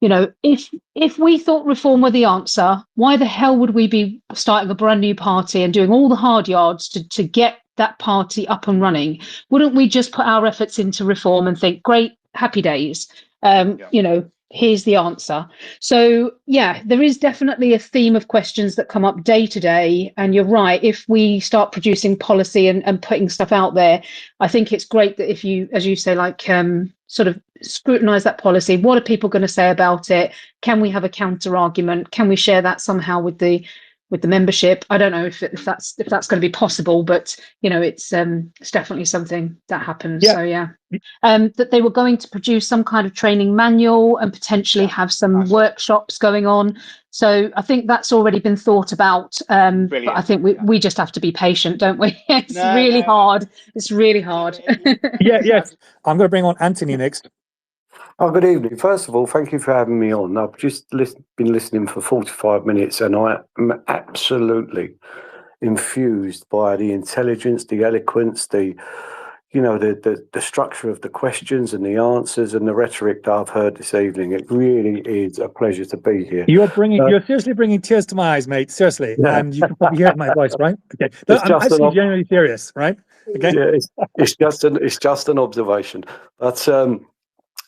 B: if we thought reform were the answer, why the hell would we be starting a brand new party and doing all the hard yards to get that party up and running? Wouldn't we just put our efforts into reform and think, great, happy days? here's the answer. So yeah, there is definitely a theme of questions that come up day to day. And you're right, if we start producing policy and putting stuff out there, I think it's great that if you, as you say, like sort of scrutinize that policy. What are people going to say about it? Can we have a counter argument? Can we share that somehow with the membership? I don't know if that's going to be possible, but you know, it's definitely something that happens.
A: Yeah.
B: So yeah, that they were going to produce some kind of training manual and potentially have some workshops going on. So I think that's already been thought about. But I think we just have to be patient, don't we? It's really hard. It's really hard.
A: Yes. I'm going to bring on Anthony next.
I: Oh, good evening. First of all, thank you for having me on. I've just been listening for 45 minutes and I am absolutely infused by the intelligence, the eloquence, the structure of the questions and the answers and the rhetoric that I've heard this evening. It really is a pleasure to be here.
A: You're seriously bringing tears to my eyes, mate. Seriously.
I: Yeah.
A: And you can probably hear it in my voice, right? Okay. No, I'm actually genuinely serious, right? Okay.
I: Yeah, it's just an observation. But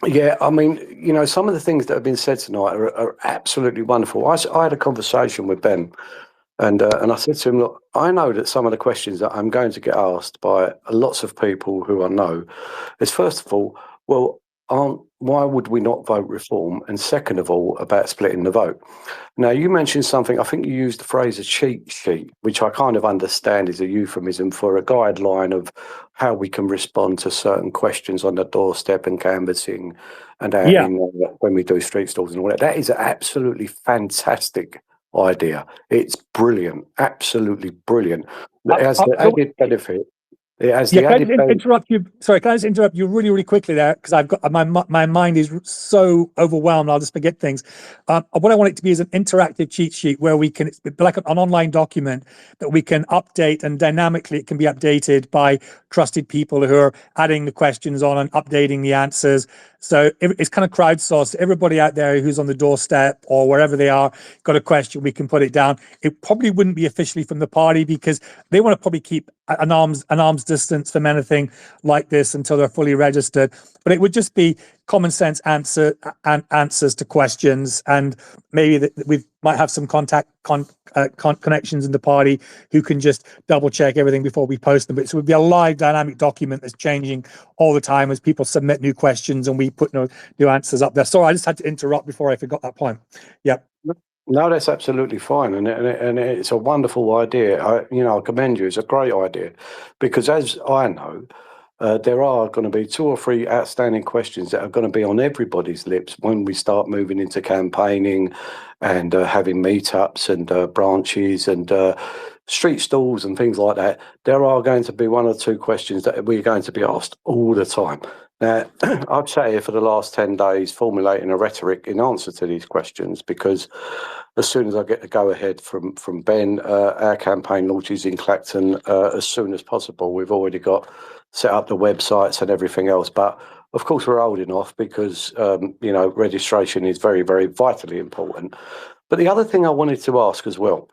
I: yeah, I mean, some of the things that have been said tonight are absolutely wonderful. I had a conversation with Ben, and I said to him, look, I know that some of the questions that I'm going to get asked by lots of people who I know is, first of all, well, why would we not vote reform? And second of all, about splitting the vote. Now, you mentioned something, I think you used the phrase a cheat sheet, which I kind of understand is a euphemism for a guideline of how we can respond to certain questions on the doorstep and canvassing and when we do street stalls and all that. That is an absolutely fantastic idea. It's brilliant, absolutely brilliant. It has the added benefit. It has the added benefit.
A: Interrupt you? Sorry, can I just interrupt you really, really quickly there? Because I've got my mind is so overwhelmed, I'll just forget things. What I want it to be is an interactive cheat sheet where we can, it's like an online document that we can update, and dynamically it can be updated by trusted people who are adding the questions on and updating the answers. So it's kind of crowdsourced. Everybody out there who's on the doorstep or wherever they are got a question, we can put it down. It probably wouldn't be officially from the party because they want to probably keep an arm's distance from anything like this until they're fully registered. But it would just be common sense answers to questions, and maybe that we might have some connections in the party who can just double check everything before we post them. But it would be a live dynamic document that's changing all the time as people submit new questions and we put new answers up there. Sorry, I just had to interrupt before I forgot that point. Yeah.
I: No, that's absolutely fine, and it's a wonderful idea. I commend you. It's a great idea, because as I know, there are going to be 2 or 3 outstanding questions that are going to be on everybody's lips when we start moving into campaigning and having meetups and branches and street stalls and things like that. There are going to be 1 or 2 questions that we're going to be asked all the time. Now, I've sat here for the last 10 days formulating a rhetoric in answer to these questions, because as soon as I get the go-ahead from Ben, our campaign launches in Clacton as soon as possible. We've already got set up the websites and everything else. But, of course, we're holding off because, registration is very, very vitally important. But the other thing I wanted to ask as well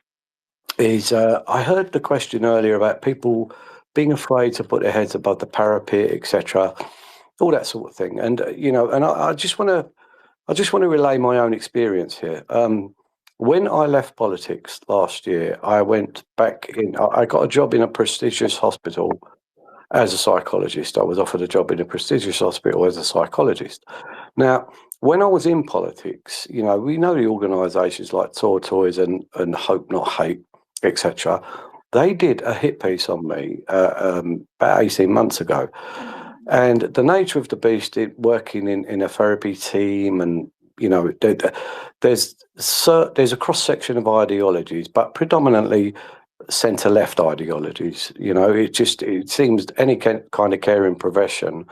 I: is I heard the question earlier about people being afraid to put their heads above the parapet, etc., all that sort of thing. And, and I just want to relay my own experience here. When I left politics last year, I went back in, I got a job in a prestigious hospital as a psychologist. I was offered a job in a prestigious hospital as a psychologist. Now, when I was in politics, we know the organisations like Tortoise and Hope Not Hate, etc. They did a hit piece on me about 18 months ago. And the nature of the beast, working in a therapy team, and there's a cross section of ideologies, but predominantly centre-left ideologies. It seems any kind of caring profession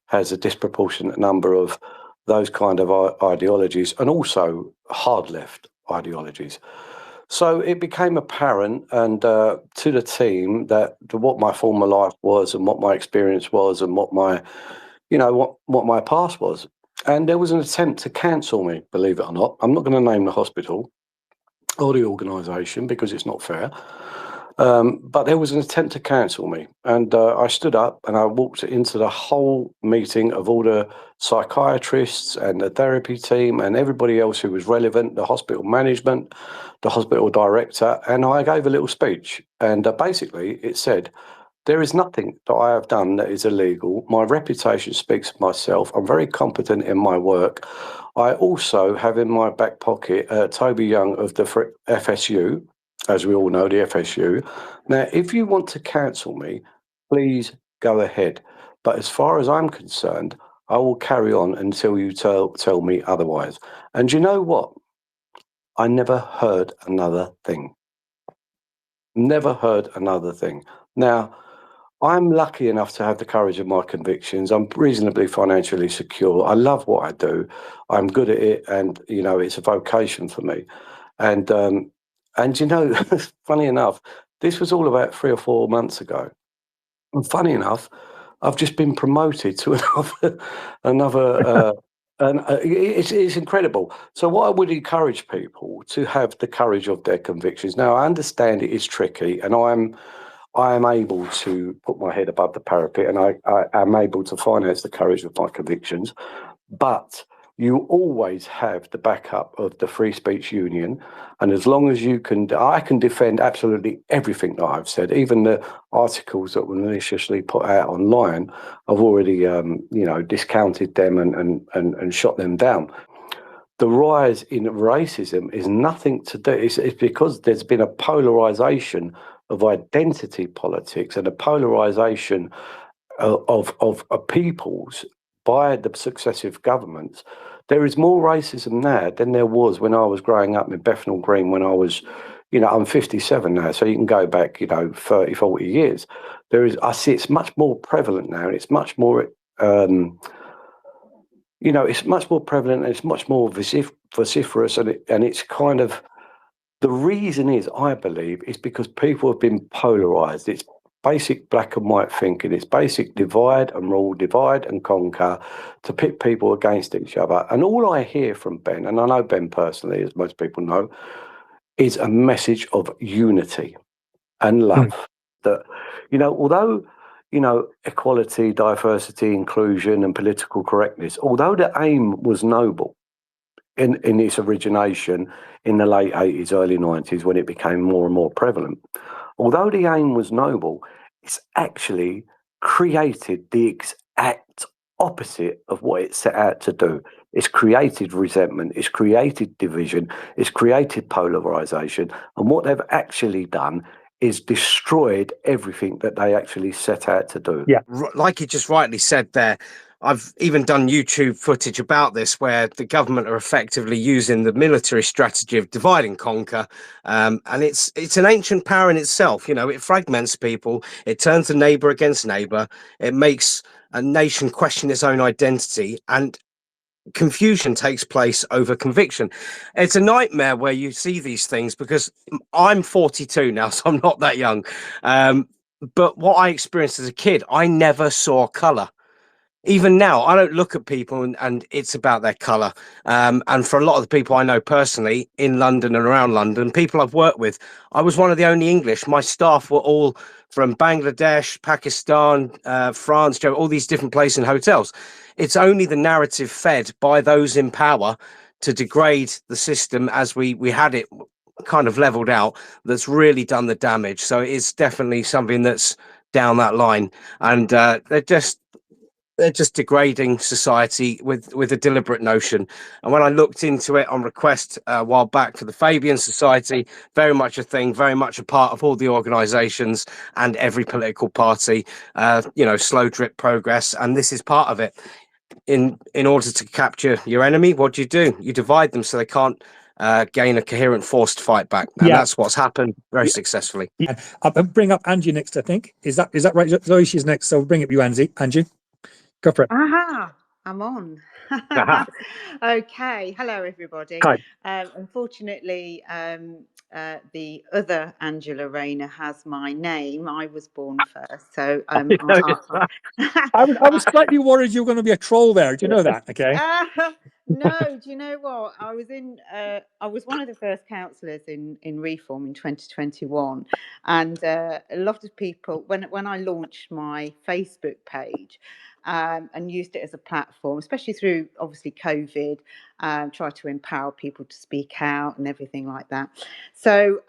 I: has a disproportionate number of those kind of ideologies, and also hard left ideologies. So it became apparent and to the team that what my former life was and what my experience was and what my past was. And there was an attempt to cancel me, believe it or not. I'm not going to name the hospital or the organisation because it's not fair. But there was an attempt to cancel me, and I stood up and I walked into the whole meeting of all the psychiatrists and the therapy team and everybody else who was relevant, the hospital management, the hospital director, and I gave a little speech. And basically it said, there is nothing that I have done that is illegal. My reputation speaks for myself. I'm very competent in my work. I also have in my back pocket Toby Young of the FSU, as we all know, the FSU. Now, if you want to cancel me, please go ahead. But as far as I'm concerned, I will carry on until you tell me otherwise. And you know what? I never heard another thing. Never heard another thing. Now, I'm lucky enough to have the courage of my convictions. I'm reasonably financially secure. I love what I do. I'm good at it, and you know, it's a vocation for me. And you know, funny enough, this was all about 3 or 4 months ago. And funny enough, I've just been promoted to another. And it's incredible. So what I would encourage people to have the courage of their convictions. Now, I understand it is tricky, and I am able to put my head above the parapet, and I am able to finance the courage of my convictions. But you always have the backup of the Free Speech Union. And as long as you can, I can defend absolutely everything that I've said, even the articles that were maliciously put out online. I've already, you know, discounted them and shot them down. The rise in racism is nothing to do, it's because there's been a polarization of identity politics and a polarization of peoples by the successive governments. There is more racism now than there was when I was growing up in Bethnal Green, when I was, you know, I'm 57 now, so you can go back, you know, 30, 40 years. I see it's much more prevalent now, and it's much more, you know, it's much more prevalent, and it's much more vociferous, and it's kind of, the reason is, I believe, is because people have been polarized. It's basic black and white thinking. It's basic divide and rule, divide and conquer, to pit people against each other. And all I hear from Ben, and I know Ben personally, as most people know, is a message of unity and love. That, you know, although, you know, equality, diversity, inclusion and political correctness, although the aim was noble in its origination in the late 80s, early 90s, when it became more and more prevalent, although the aim was noble, it's actually created the exact opposite of what it set out to do. It's created resentment, it's created division, it's created polarization, and what they've actually done is destroyed everything that they actually set out to do.
A: Yeah.
C: Like you just rightly said there, I've even done YouTube footage about this, where the government are effectively using the military strategy of divide and conquer. And it's an ancient power in itself. You know, it fragments people. It turns a neighbor against neighbor. It makes a nation question its own identity, and confusion takes place over conviction. It's a nightmare where you see these things, because I'm 42 now, so I'm not that young. But what I experienced as a kid, I never saw color. Even now, I don't look at people and it's about their colour. And for a lot of the people I know personally in London and around London, people I've worked with, I was one of the only English. My staff were all from Bangladesh, Pakistan, France, all these different places and hotels. It's only the narrative fed by those in power to degrade the system as we had it kind of leveled out that's really done the damage. So it's definitely something that's down that line. And they're just degrading society with a deliberate notion. And when I looked into it on request a while back for the Fabian Society, very much a thing, very much a part of all the organisations and every political party, you know, slow drip progress. And this is part of it. In order to capture your enemy, what do? You divide them so they can't gain a coherent force to fight back. And that's what's happened very successfully.
A: Yeah, I'll bring up Angie next, I think. Is that right? Zoe, she's next, so we'll bring up you, Angie. Go for it.
J: Aha, I'm on. Okay, hello everybody.
A: Hi.
J: Unfortunately, the other Angela Rayner has my name. I was born first, so
A: I was slightly worried you were going to be a troll there. Do you know that? Okay.
J: No, do you know what? I was one of the first councillors in Reform in 2021, and a lot of people, when I launched my Facebook page, and used it as a platform, especially through obviously COVID, try to empower people to speak out and everything like that. So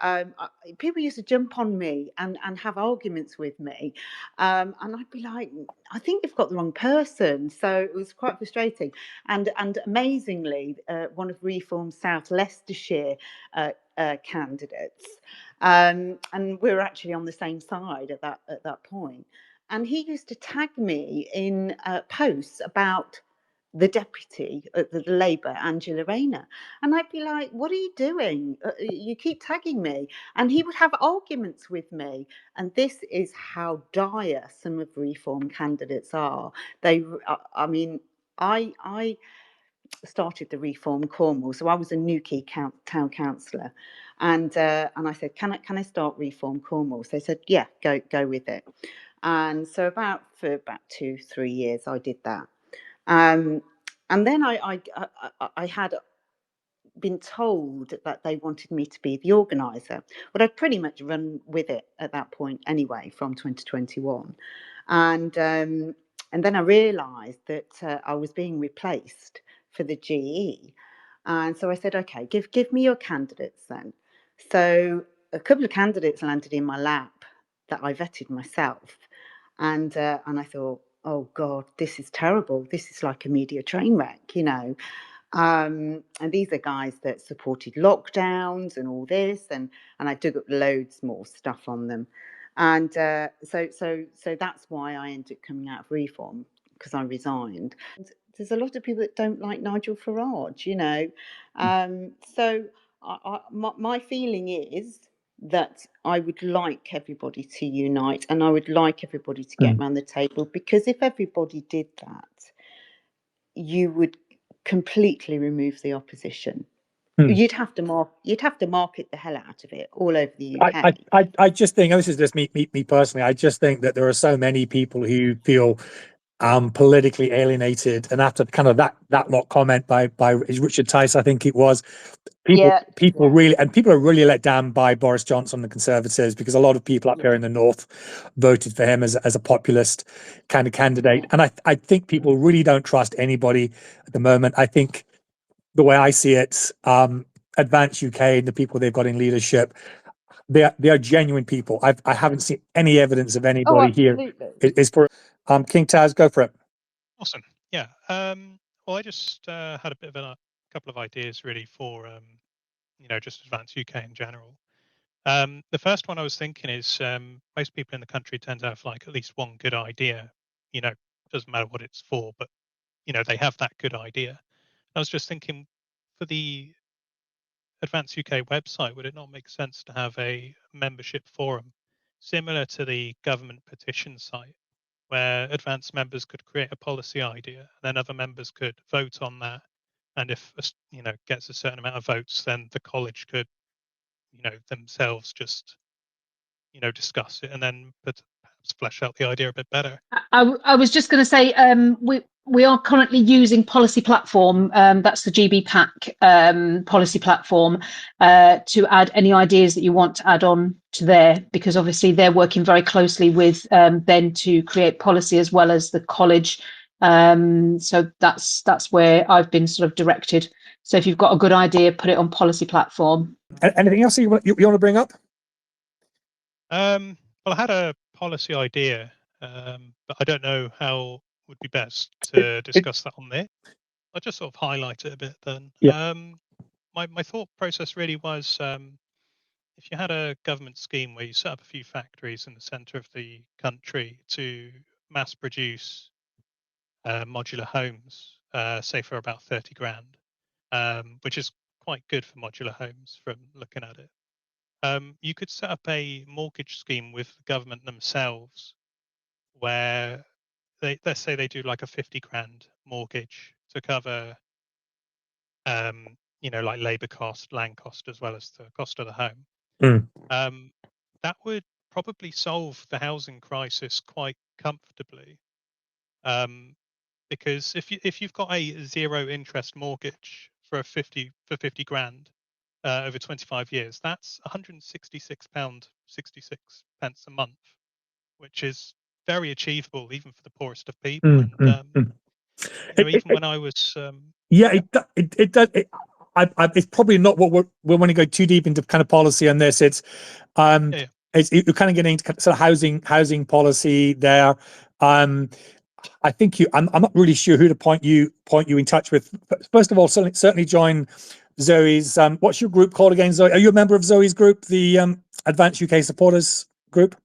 J: people used to jump on me and have arguments with me, and I'd be like, I think you've got the wrong person. So it was quite frustrating. And amazingly, one of Reform South Leicestershire candidates, and we were actually on the same side at that point. And he used to tag me in posts about the deputy at the Labour, Angela Rayner. And I'd be like, what are you doing? You keep tagging me. And he would have arguments with me. And this is how dire some of Reform candidates are. I mean, I started the Reform Cornwall, so I was a Newquay town councillor, and I said, can I start Reform Cornwall? So they said, yeah, go with it. And so for about 2-3 years, I did that. And then I had been told that they wanted me to be the organizer, but I'd pretty much run with it at that point anyway from 2021, and then I realised that I was being replaced for the GE, and so I said, okay, give me your candidates then. So a couple of candidates landed in my lap that I vetted myself, and I thought, oh God, this is terrible. This is like a media train wreck, you know. And these are guys that supported lockdowns and all this, and I dug up loads more stuff on them, and so that's why I ended up coming out of Reform, because I resigned. And there's a lot of people that don't like Nigel Farage, you know, so my feeling is that I would like everybody to unite, and I would like everybody to get around the table, because if everybody did that, you would completely remove the opposition. You'd have to market the hell out of it all over the UK.
A: I just think, this is just me personally, I just think that there are so many people who feel politically alienated, and after kind of that lot comment by Richard Tice, I think it was, people really, and people are really let down by Boris Johnson, the Conservatives, because a lot of people up here in the north voted for him as a populist kind of candidate, and I think people really don't trust anybody at the moment. I think the way I see it, Advance UK and the people they've got in leadership, they are genuine people. I haven't seen any evidence of anybody here is for King Taz. Go for it.
K: Awesome. Yeah. Well, I just had a bit of a couple of ideas really for just Advance UK in general. The first one I was thinking is most people in the country tend to have like at least one good idea. Doesn't matter what it's for, but they have that good idea. I was just thinking, for the Advance UK website, would it not make sense to have a membership forum similar to the government petition site, where advanced members could create a policy idea, and then other members could vote on that, and if gets a certain amount of votes, then the college could themselves just discuss it, and then perhaps flesh out the idea a bit better.
B: I was just going to say, we are currently using Policy Platform, that's the GB Pack policy platform, to add any ideas that you want to add on to there, because obviously they're working very closely with Ben to create policy as well as the college. So that's where I've been sort of directed. So if you've got a good idea, put it on Policy Platform.
A: Anything else you want to bring up?
K: Well, I had a policy idea, but I don't know how would be best to discuss that on there. I'll just sort of highlight it a bit then.
A: Yeah.
K: My thought process really was, if you had a government scheme where you set up a few factories in the centre of the country to mass produce modular homes, say for about 30 grand, which is quite good for modular homes from looking at it. You could set up a mortgage scheme with the government themselves, where let's say they do like a 50 grand mortgage to cover, like labour cost, land cost, as well as the cost of the home. That would probably solve the housing crisis quite comfortably. because if you've got a 0 interest mortgage for 50 grand over 25 years, that's £166.66 a month, which is very achievable even for the poorest of people. And even when I was
A: it does. It's probably not what we want to go too deep into kind of policy on this. It's you're kind of getting into sort of housing policy there. I think I'm not really sure who to point you in touch with. But first of all, certainly join Zoe's. What's your group called again, Zoe? Are you a member of Zoe's group, the Advanced UK Supporters group?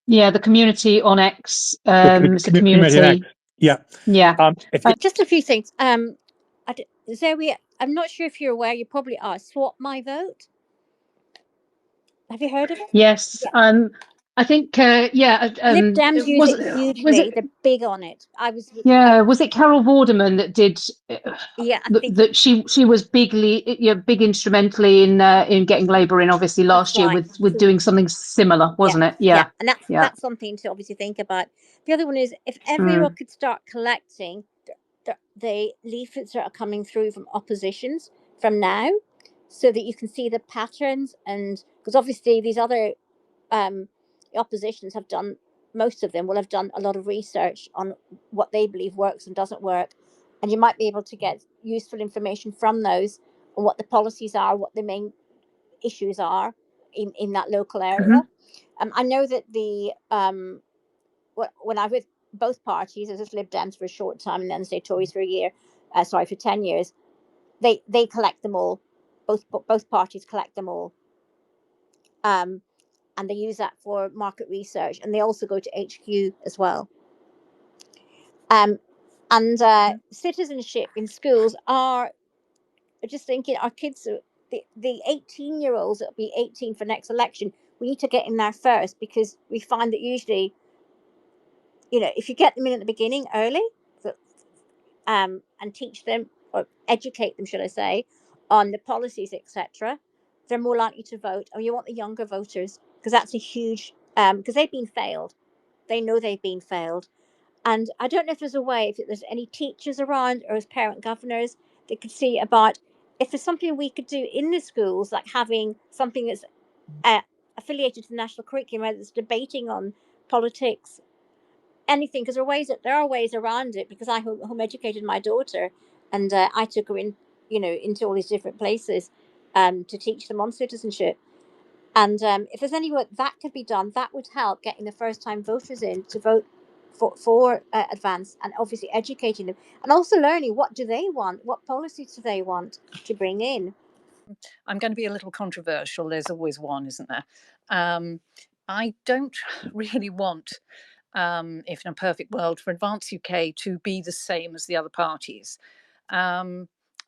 B: Yeah, the community on X. Community.
A: On X. Yeah.
B: Yeah.
L: Just a few things. Zoe, I'm not sure if you're aware. You probably are. Swap My Vote. Have you heard of it?
B: Yes. I think.
L: Lib Dems use it hugely. They're big on it.
B: Was it Carol Vorderman that did?
L: Yeah, I think
B: that she was big instrumentally in getting Labour in, obviously last year with doing something similar, wasn't it? Yeah.
L: And that's something to obviously think about. The other one is if everyone could start collecting the leaflets that are coming through from oppositions from now, so that you can see the patterns, and because obviously these other oppositions have done, most of them will have done a lot of research on what they believe works and doesn't work, and you might be able to get useful information from those on what the policies are, what the main issues are in that local area. I know that the when I was with both parties, as Lib Dems for a short time and then say Tories for a year, for 10 years, they collect them all. Both parties collect them all. And they use that for market research, and they also go to HQ as well. And citizenship in schools are just thinking our kids, the 18-year-olds that'll be 18 for next election, we need to get in there first, because we find that usually, if you get them in at the beginning early, and teach them or educate them, should I say, on the policies, etc., they're more likely to vote. And you want the younger voters, because that's a huge, because they've been failed. They know they've been failed. And I don't know if there's a way, if there's any teachers around or as parent governors that could see about if there's something we could do in the schools, like having something that's affiliated to the national curriculum, whether it's debating on politics, anything, because there are ways around it, because I home educated my daughter, and I took her in, into all these different places to teach them on citizenship. And if there's any way that could be done, that would help getting the first time voters in to vote for Advance, and obviously educating them, and also learning what do they want, what policies do they want to bring in.
M: I'm going to be a little controversial. There's always one, isn't there? I don't really want, if in a perfect world, for Advance UK to be the same as the other parties.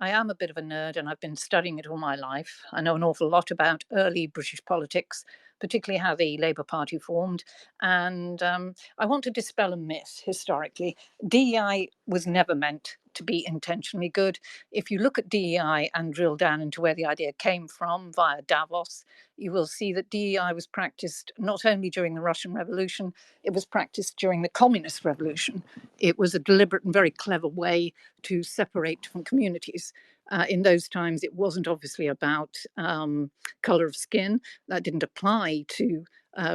M: I am a bit of a nerd, and I've been studying it all my life. I know an awful lot about early British politics, particularly how the Labour Party formed. And I want to dispel a myth historically. DEI was never meant to be intentionally good. If you look at DEI and drill down into where the idea came from via Davos, you will see that DEI was practiced not only during the Russian Revolution, it was practiced during the Communist Revolution. It was a deliberate and very clever way to separate different communities. In those times, it wasn't obviously about colour of skin. That didn't apply to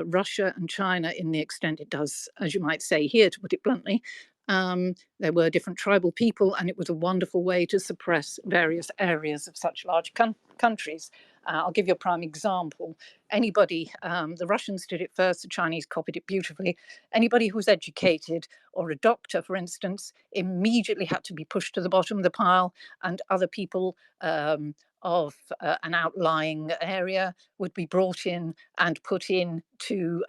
M: Russia and China in the extent it does, as you might say here, to put it bluntly. There were different tribal people, and it was a wonderful way to suppress various areas of such large countries. I'll give you a prime example. Anybody, the Russians did it first, the Chinese copied it beautifully. Anybody who was educated, or a doctor, for instance, immediately had to be pushed to the bottom of the pile, and other people of an outlying area would be brought in and put in to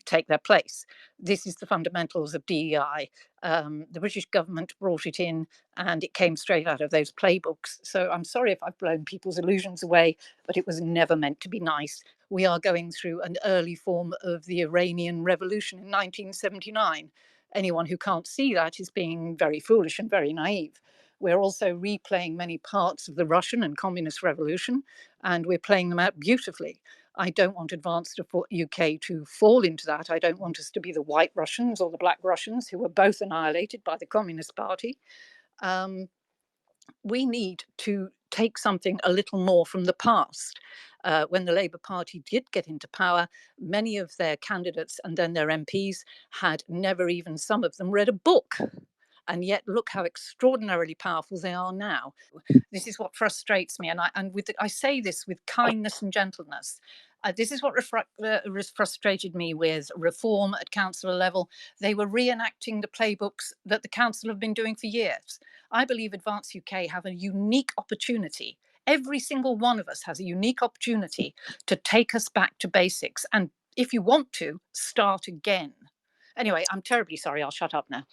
M: take their place. This is the fundamentals of DEI. The British government brought it in, and it came straight out of those playbooks. So I'm sorry if I've blown people's illusions away, but it was never meant to be nice. We are going through an early form of the Iranian Revolution in 1979. Anyone who can't see that is being very foolish and very naive. We're also replaying many parts of the Russian and Communist Revolution, and we're playing them out beautifully. I don't want Advanced UK to fall into that. I don't want us to be the White Russians or the Black Russians, who were both annihilated by the Communist Party. We need to take something a little more from the past. When the Labour Party did get into power, many of their candidates and then their MPs had never even, some of them, read a book. And yet look how extraordinarily powerful they are now. This is what frustrates me. I say this with kindness and gentleness. This is what frustrated me with reform at councillor level. They were reenacting the playbooks that the council have been doing for years. I believe Advance UK have a unique opportunity. Every single one of us has a unique opportunity to take us back to basics. And if you want to, start again. Anyway, I'm terribly sorry. I'll shut up now.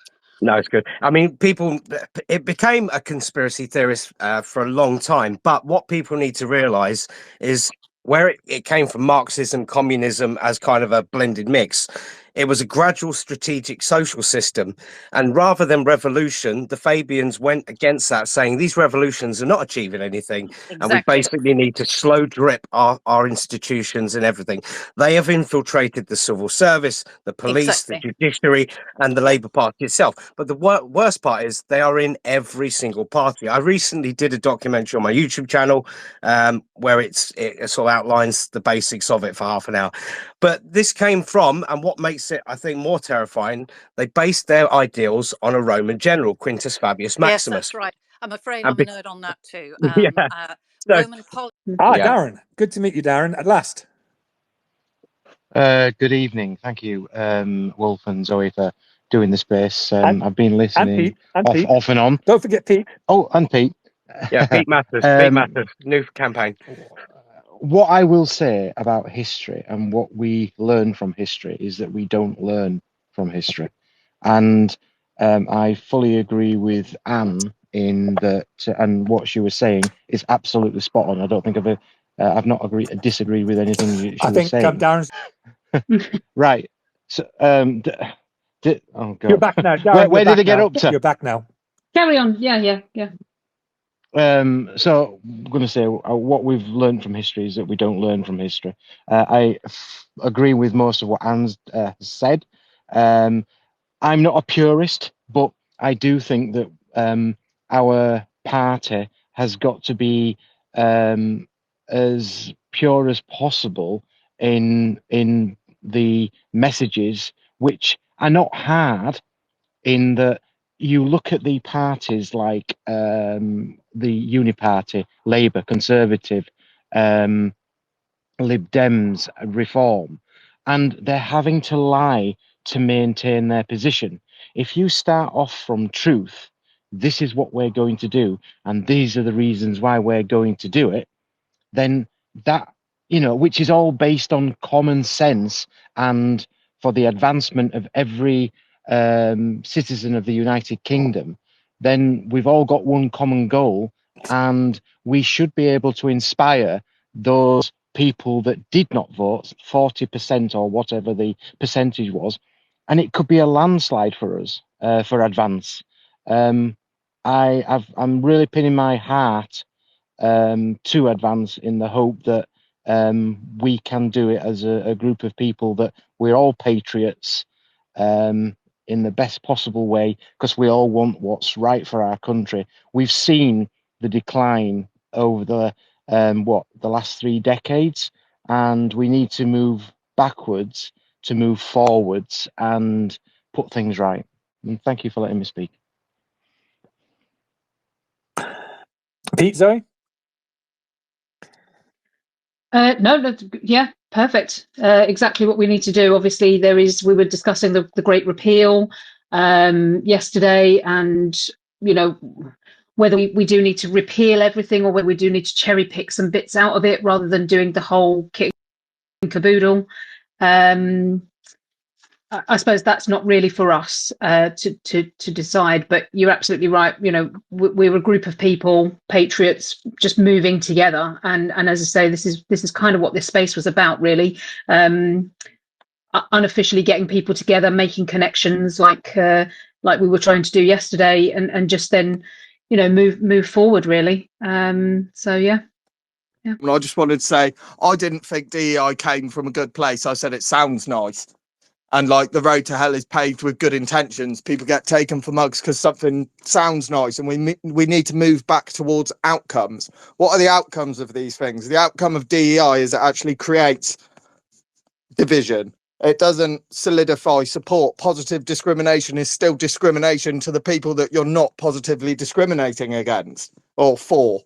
C: No, it's good. I mean, it became a conspiracy theorist for a long time. But what people need to realize is where it came from, Marxism, communism as kind of a blended mix. It was a gradual strategic social system. And rather than revolution, the Fabians went against that, saying these revolutions are not achieving anything.
M: Exactly.
C: And we basically need to slow drip our institutions and everything. They have infiltrated the civil service, the police, the judiciary, and the Labour Party itself. But the worst part is they are in every single party. I recently did a documentary on my YouTube channel where it sort of outlines the basics of it for half an hour. But this came from, and what makes it, I think, more terrifying, they based their ideals on a Roman general, Quintus Fabius Maximus.
M: Yes, that's right. I'm afraid I'm a nerd on that too.
A: Roman Darren, good to meet you, Darren, at last.
N: Good evening. Thank you, Wolf and Zoe, for doing the space. I've been listening off and on.
A: Don't forget Pete.
N: Oh, and Pete.
C: Yeah, Pete Matters. Pete Matters. New campaign.
N: What I will say about history and what we learn from history is that we don't learn from history. And I fully agree with Anne in that, and what she was saying is absolutely spot on. I don't think I've not disagreed with anything she was saying.
A: Darren's
N: right. So, oh God.
A: You're back now. Darren,
N: where did I get up to?
A: You're back now.
B: Carry on. Yeah.
N: So I'm going to say what we've learned from history is that we don't learn from history. I agree with most of what Anne's said. I'm not a purist, but I do think that our party has got to be as pure as possible in the messages, which are not hard, in that you look at the parties like the Uniparty, Labour, Conservative, Lib Dems, Reform, and they're having to lie to maintain their position. If you start off from truth, this is what we're going to do, and these are the reasons why we're going to do it, then that, which is all based on common sense and for the advancement of every citizen of the United Kingdom, then we've all got one common goal, and we should be able to inspire those people that did not vote, 40% or whatever the percentage was, and it could be a landslide for us, for Advance. I'm really pinning my heart to Advance in the hope that we can do it as a group of people, that we're all patriots in the best possible way, because we all want what's right for our country. We've seen the decline over the last 3 decades, and we need to move backwards to move forwards and put things right. And thank you for letting me speak.
A: Pete, Zoe?
B: No, yeah, perfect. Exactly what we need to do. Obviously, we were discussing the Great Repeal yesterday, and whether we do need to repeal everything, or whether we do need to cherry pick some bits out of it rather than doing the whole kit and caboodle. I suppose that's not really for us to decide, but you're absolutely right. We're a group of people, patriots, just moving together, and as I say, this is kind of what this space was about, really. Unofficially getting people together, making connections, like we were trying to do yesterday, and just then, move forward, really. So yeah. Yeah.
G: And I just wanted to say, I didn't think DEI came from a good place. I said it sounds nice. And like the road to hell is paved with good intentions. People get taken for mugs because something sounds nice, and we need to move back towards outcomes. What are the outcomes of these things? The outcome of DEI is it actually creates division. It doesn't solidify support. Positive discrimination is still discrimination to the people that you're not positively discriminating against or for.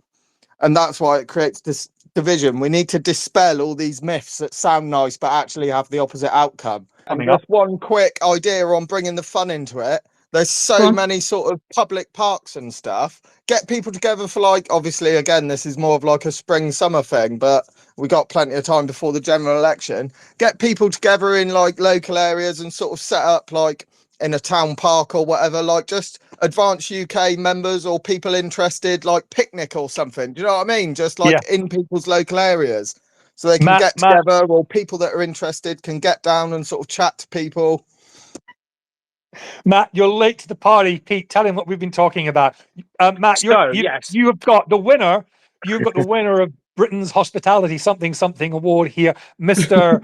G: And that's why it creates this division. We need to dispel all these myths that sound nice but actually have the opposite outcome. And just one quick idea on bringing the fun into it. There's so many sort of public parks and stuff. Get people together for, like, obviously, again, this is more of like a spring summer thing, but we got plenty of time before the general election. Get people together in like local areas and sort of set up like in a town park or whatever, like just advanced UK members or people interested, like picnic or something. Do you know what I mean? Just like in people's local areas, so they can get together, or people that are interested can get down and sort of chat to people.
A: Matt, you're late to the party. Pete, tell him what we've been talking about. Matt, you have got the winner. You've got the winner of Britain's Hospitality something award here, Mr.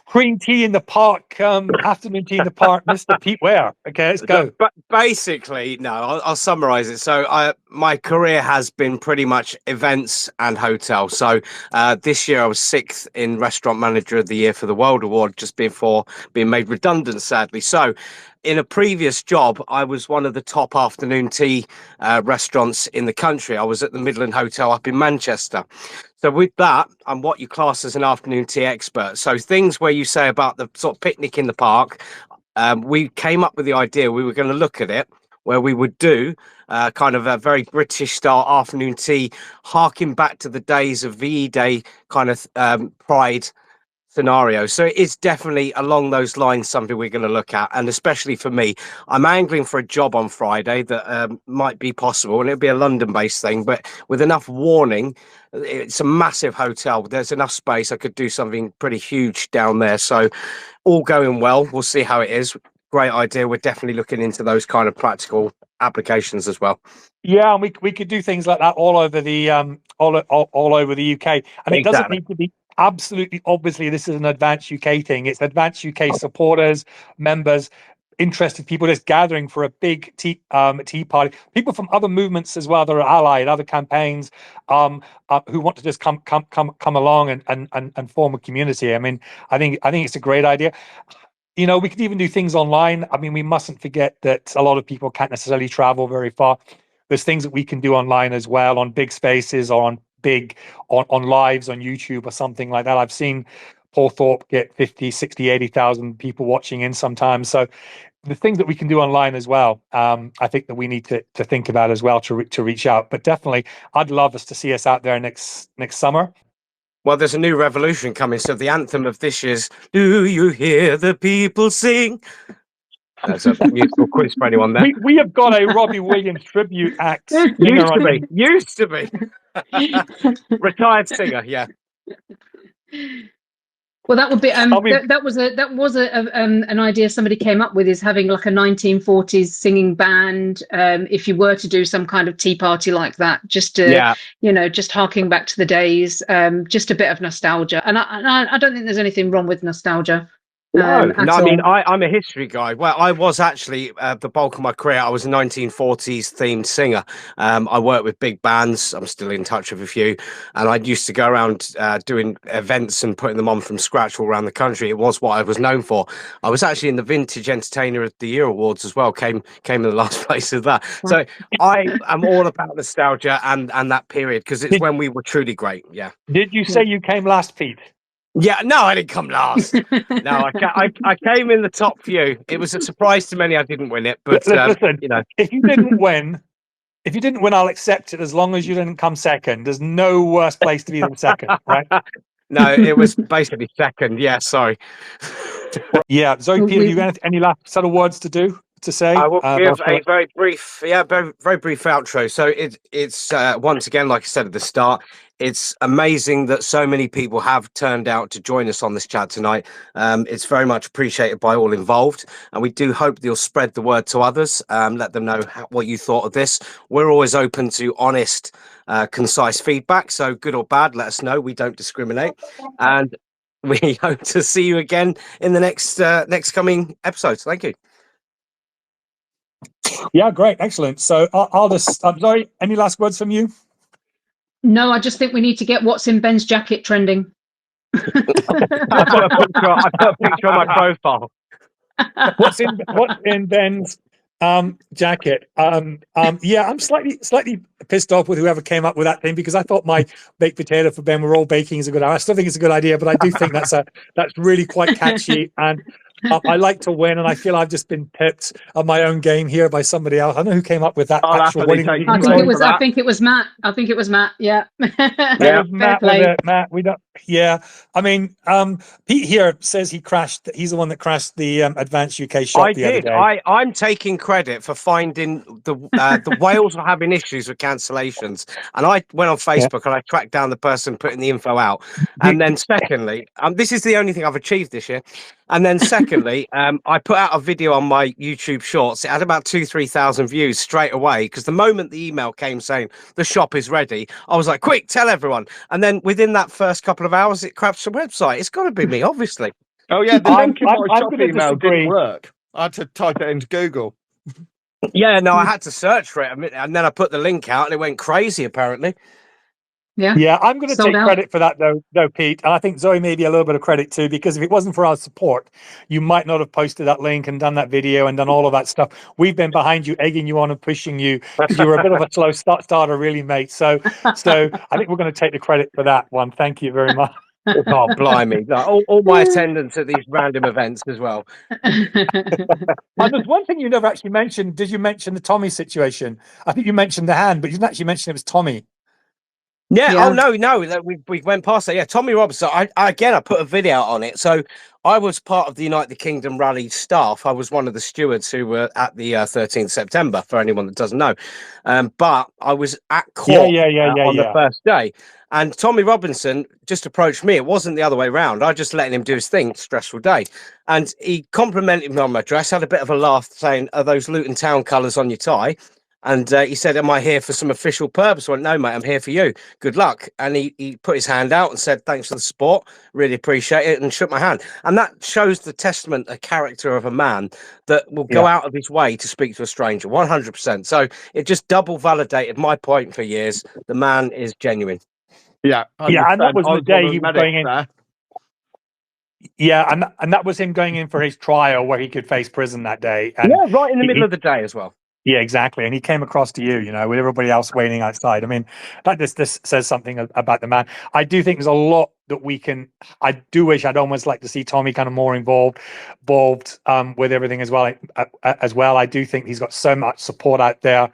A: Green tea in the park, afternoon tea in the park, Mr. Pete Ware. Okay, let's go.
C: But basically, no, I'll summarize it. So my career has been pretty much events and hotels. So this year I was 6th in Restaurant Manager of the Year for the World Award, just before being made redundant, sadly. So in a previous job, I was one of the top afternoon tea restaurants in the country. I was at the Midland Hotel up in Manchester. So with that, I'm what you class as an afternoon tea expert. So things where you say about the sort of picnic in the park, we came up with the idea, we were going to look at it, where we would do kind of a very British style afternoon tea, harking back to the days of VE Day kind of pride scenario. So it's definitely along those lines something we're going to look at, and especially for me, I'm angling for a job on Friday that might be possible, and it'll be a London based thing, but with enough warning. It's a massive hotel, there's enough space, I could do something pretty huge down there. So all going well, we'll see how it is. Great idea. We're definitely looking into those kind of practical applications as well.
A: Yeah, and we could do things like that all over the all over the UK, and it doesn't need to be absolutely obviously this is an Advanced UK thing. It's Advanced UK supporters, members, interested people just gathering for a big tea party. People from other movements as well that are allied, other campaigns, who want to just come along and form a community. I mean, I think it's a great idea. You know, we could even do things online. I mean, we mustn't forget that a lot of people can't necessarily travel very far. There's things that we can do online as well, on big spaces or on lives on YouTube or something like that. I've seen Paul Thorpe get 50, 60, 80,000 people watching in sometimes. So the things that we can do online as well, I think that we need to think about as well to reach out. But definitely, I'd love us to see us out there next summer.
C: Well, there's a new revolution coming. So the anthem of this year's "Do You Hear the People Sing?" That's a musical quiz for anyone there.
A: We have got a Robbie Williams tribute act.
C: Used to be. Retired singer, yeah.
B: Well, that would be that was an idea somebody came up with, is having like a 1940s singing band. If you were to do some kind of tea party like that, just to just harking back to the days, just a bit of nostalgia. And I don't think there's anything wrong with nostalgia.
C: No, I mean, I'm a history guy. Well, I was actually the bulk of my career, I was a 1940s themed singer. I worked with big bands. I'm still in touch with a few, and I used to go around doing events and putting them on from scratch all around the country. It was what I was known for. I was actually in the Vintage Entertainer of the Year Awards as well. Came in the last place of that. So I am all about nostalgia and that period, because it's when we were truly great. Yeah.
A: Did you say you came last, Pete?
C: Yeah, no, I didn't come last. No, I came in the top few. It was a surprise to many I didn't win it, but
A: listen,
C: you know,
A: if you didn't win, I'll accept it as long as you didn't come second. There's no worse place to be than second, right?
C: No, it was basically second. Yeah, sorry.
A: Yeah, Zoe, Peter, you got any last set of words to do? to say?
C: I will give
A: both
C: a very brief, very brief outro. So it's once again, like I said at the start, it's amazing that so many people have turned out to join us on this chat tonight. It's very much appreciated by all involved, and we do hope that you'll spread the word to others. Let them know what you thought of this. We're always open to honest, concise feedback. So good or bad, let us know. We don't discriminate, and we hope to see you again in the next coming episodes. Thank you.
A: Yeah, great, excellent. So I'll just. I'm sorry. Any last words from you?
B: No, I just think we need to get what's in Ben's jacket trending.
C: I put a picture on my profile.
A: What's in Ben's jacket? Yeah, I'm slightly pissed off with whoever came up with that thing, because I thought my baked potato for Ben, we're all baking, is a good idea. I still think it's a good idea, but I do think that's really quite catchy, and I like to win, and I feel I've just been pipped on my own game here by somebody else. I don't know who came up with that actual winning.
B: I think it was Matt. Yeah.
A: Yeah, Matt was it. Matt, we don't. Yeah, I mean, Pete here says he crashed. He's the one that crashed the Advanced UK shop the other day.
C: I'm taking credit for finding the Wales are having issues with cancellations, and I went on Facebook and I tracked down the person putting the info out. And then secondly, this is the only thing I've achieved this year. And then secondly, I put out a video on my YouTube Shorts. It had about 2,000-3,000 views straight away, because the moment the email came saying the shop is ready, I was like, quick, tell everyone. And then within that first couple of hours, it crashed the website. It's got to be me, obviously.
G: Oh yeah, the link in my shop email
A: disagree.
G: didn't work. I had to type it into Google.
C: Yeah, no, I had to search for it, and then I put the link out, and it went crazy, apparently.
A: Yeah, I'm going to take credit for that, though, Pete. And I think Zoe maybe a little bit of credit too, because if it wasn't for our support, you might not have posted that link and done that video and done all of that stuff. We've been behind you, egging you on and pushing you, because you were a bit of a slow starter, really, mate. So I think we're going to take the credit for that one. Thank you very much.
C: Oh, blimey. All my attendance at these random events as well.
A: And there's one thing you never actually mentioned. Did you mention the Tommy situation? I think you mentioned the hand, but you didn't actually mention it was Tommy.
C: Yeah. Oh no, we went past that. Yeah, Tommy Robertson. I put a video out on it. So I was part of the Unite the Kingdom rally staff. I was one of the stewards who were at the 13th September, for anyone that doesn't know. But I was at court on the first day. And Tommy Robinson just approached me. It wasn't the other way around. I just let him do his thing. Stressful day. And he complimented me on my dress, had a bit of a laugh, saying, "Are those Luton Town colours on your tie?" And he said, "Am I here for some official purpose?" I went, "No, mate, I'm here for you. Good luck." And he put his hand out and said, "Thanks for the support. Really appreciate it," and shook my hand. And that shows the testament, a character of a man that will go out of his way to speak to a stranger, 100%. So it just double validated my point for years. The man is genuine.
G: Yeah.
A: Yeah, and that was the day he was going in. Yeah, and that was him going in for his trial where he could face prison that day. And
C: yeah, right in the middle of the day as well.
A: Yeah, exactly. And he came across to you, with everybody else waiting outside. I mean, this says something about the man. I do think there's a lot that we can. I do wish I'd almost like to see Tommy kind of more involved with everything as well. I do think he's got so much support out there.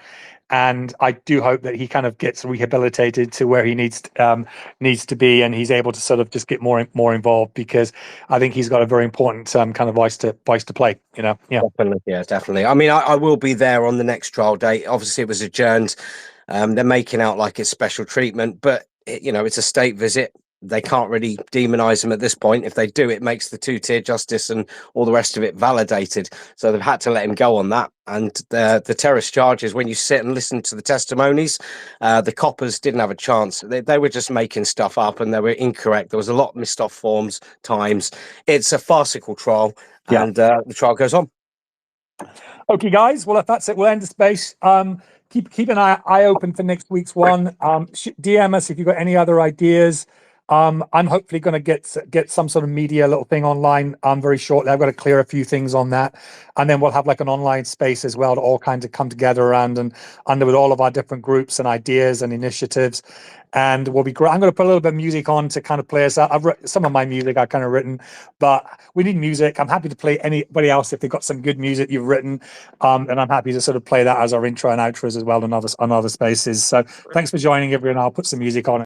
A: And I do hope that he kind of gets rehabilitated to where he needs to be, and he's able to sort of just get more involved, because I think he's got a very important kind of voice to play. Yeah,
C: definitely. I mean, I will be there on the next trial date. Obviously, it was adjourned. They're making out like it's special treatment, but it's a state visit. They can't really demonize him at this point. If they do, it makes the two-tier justice and all the rest of it validated. So they've had to let him go on that. And the terrorist charges, when you sit and listen to the testimonies, the coppers didn't have a chance. They were just making stuff up, and they were incorrect. There was a lot missed off forms, times. It's a farcical trial, and the trial goes on.
A: Okay, guys. Well, if that's it, we'll end the space. Keep an eye open for next week's one. DM us if you've got any other ideas. I'm hopefully going to get some sort of media little thing online very shortly. I've got to clear a few things on that, and then we'll have like an online space as well to all kinds of come together around and under with all of our different groups and ideas and initiatives. And we'll be great. I'm going to put a little bit of music on to kind of play us out. I've written some of my music I've kind of written, but we need music. I'm happy to play anybody else if they've got some good music you've written, and I'm happy to sort of play that as our intro and outros as well on other spaces. So thanks for joining, everyone. I'll put some music on it.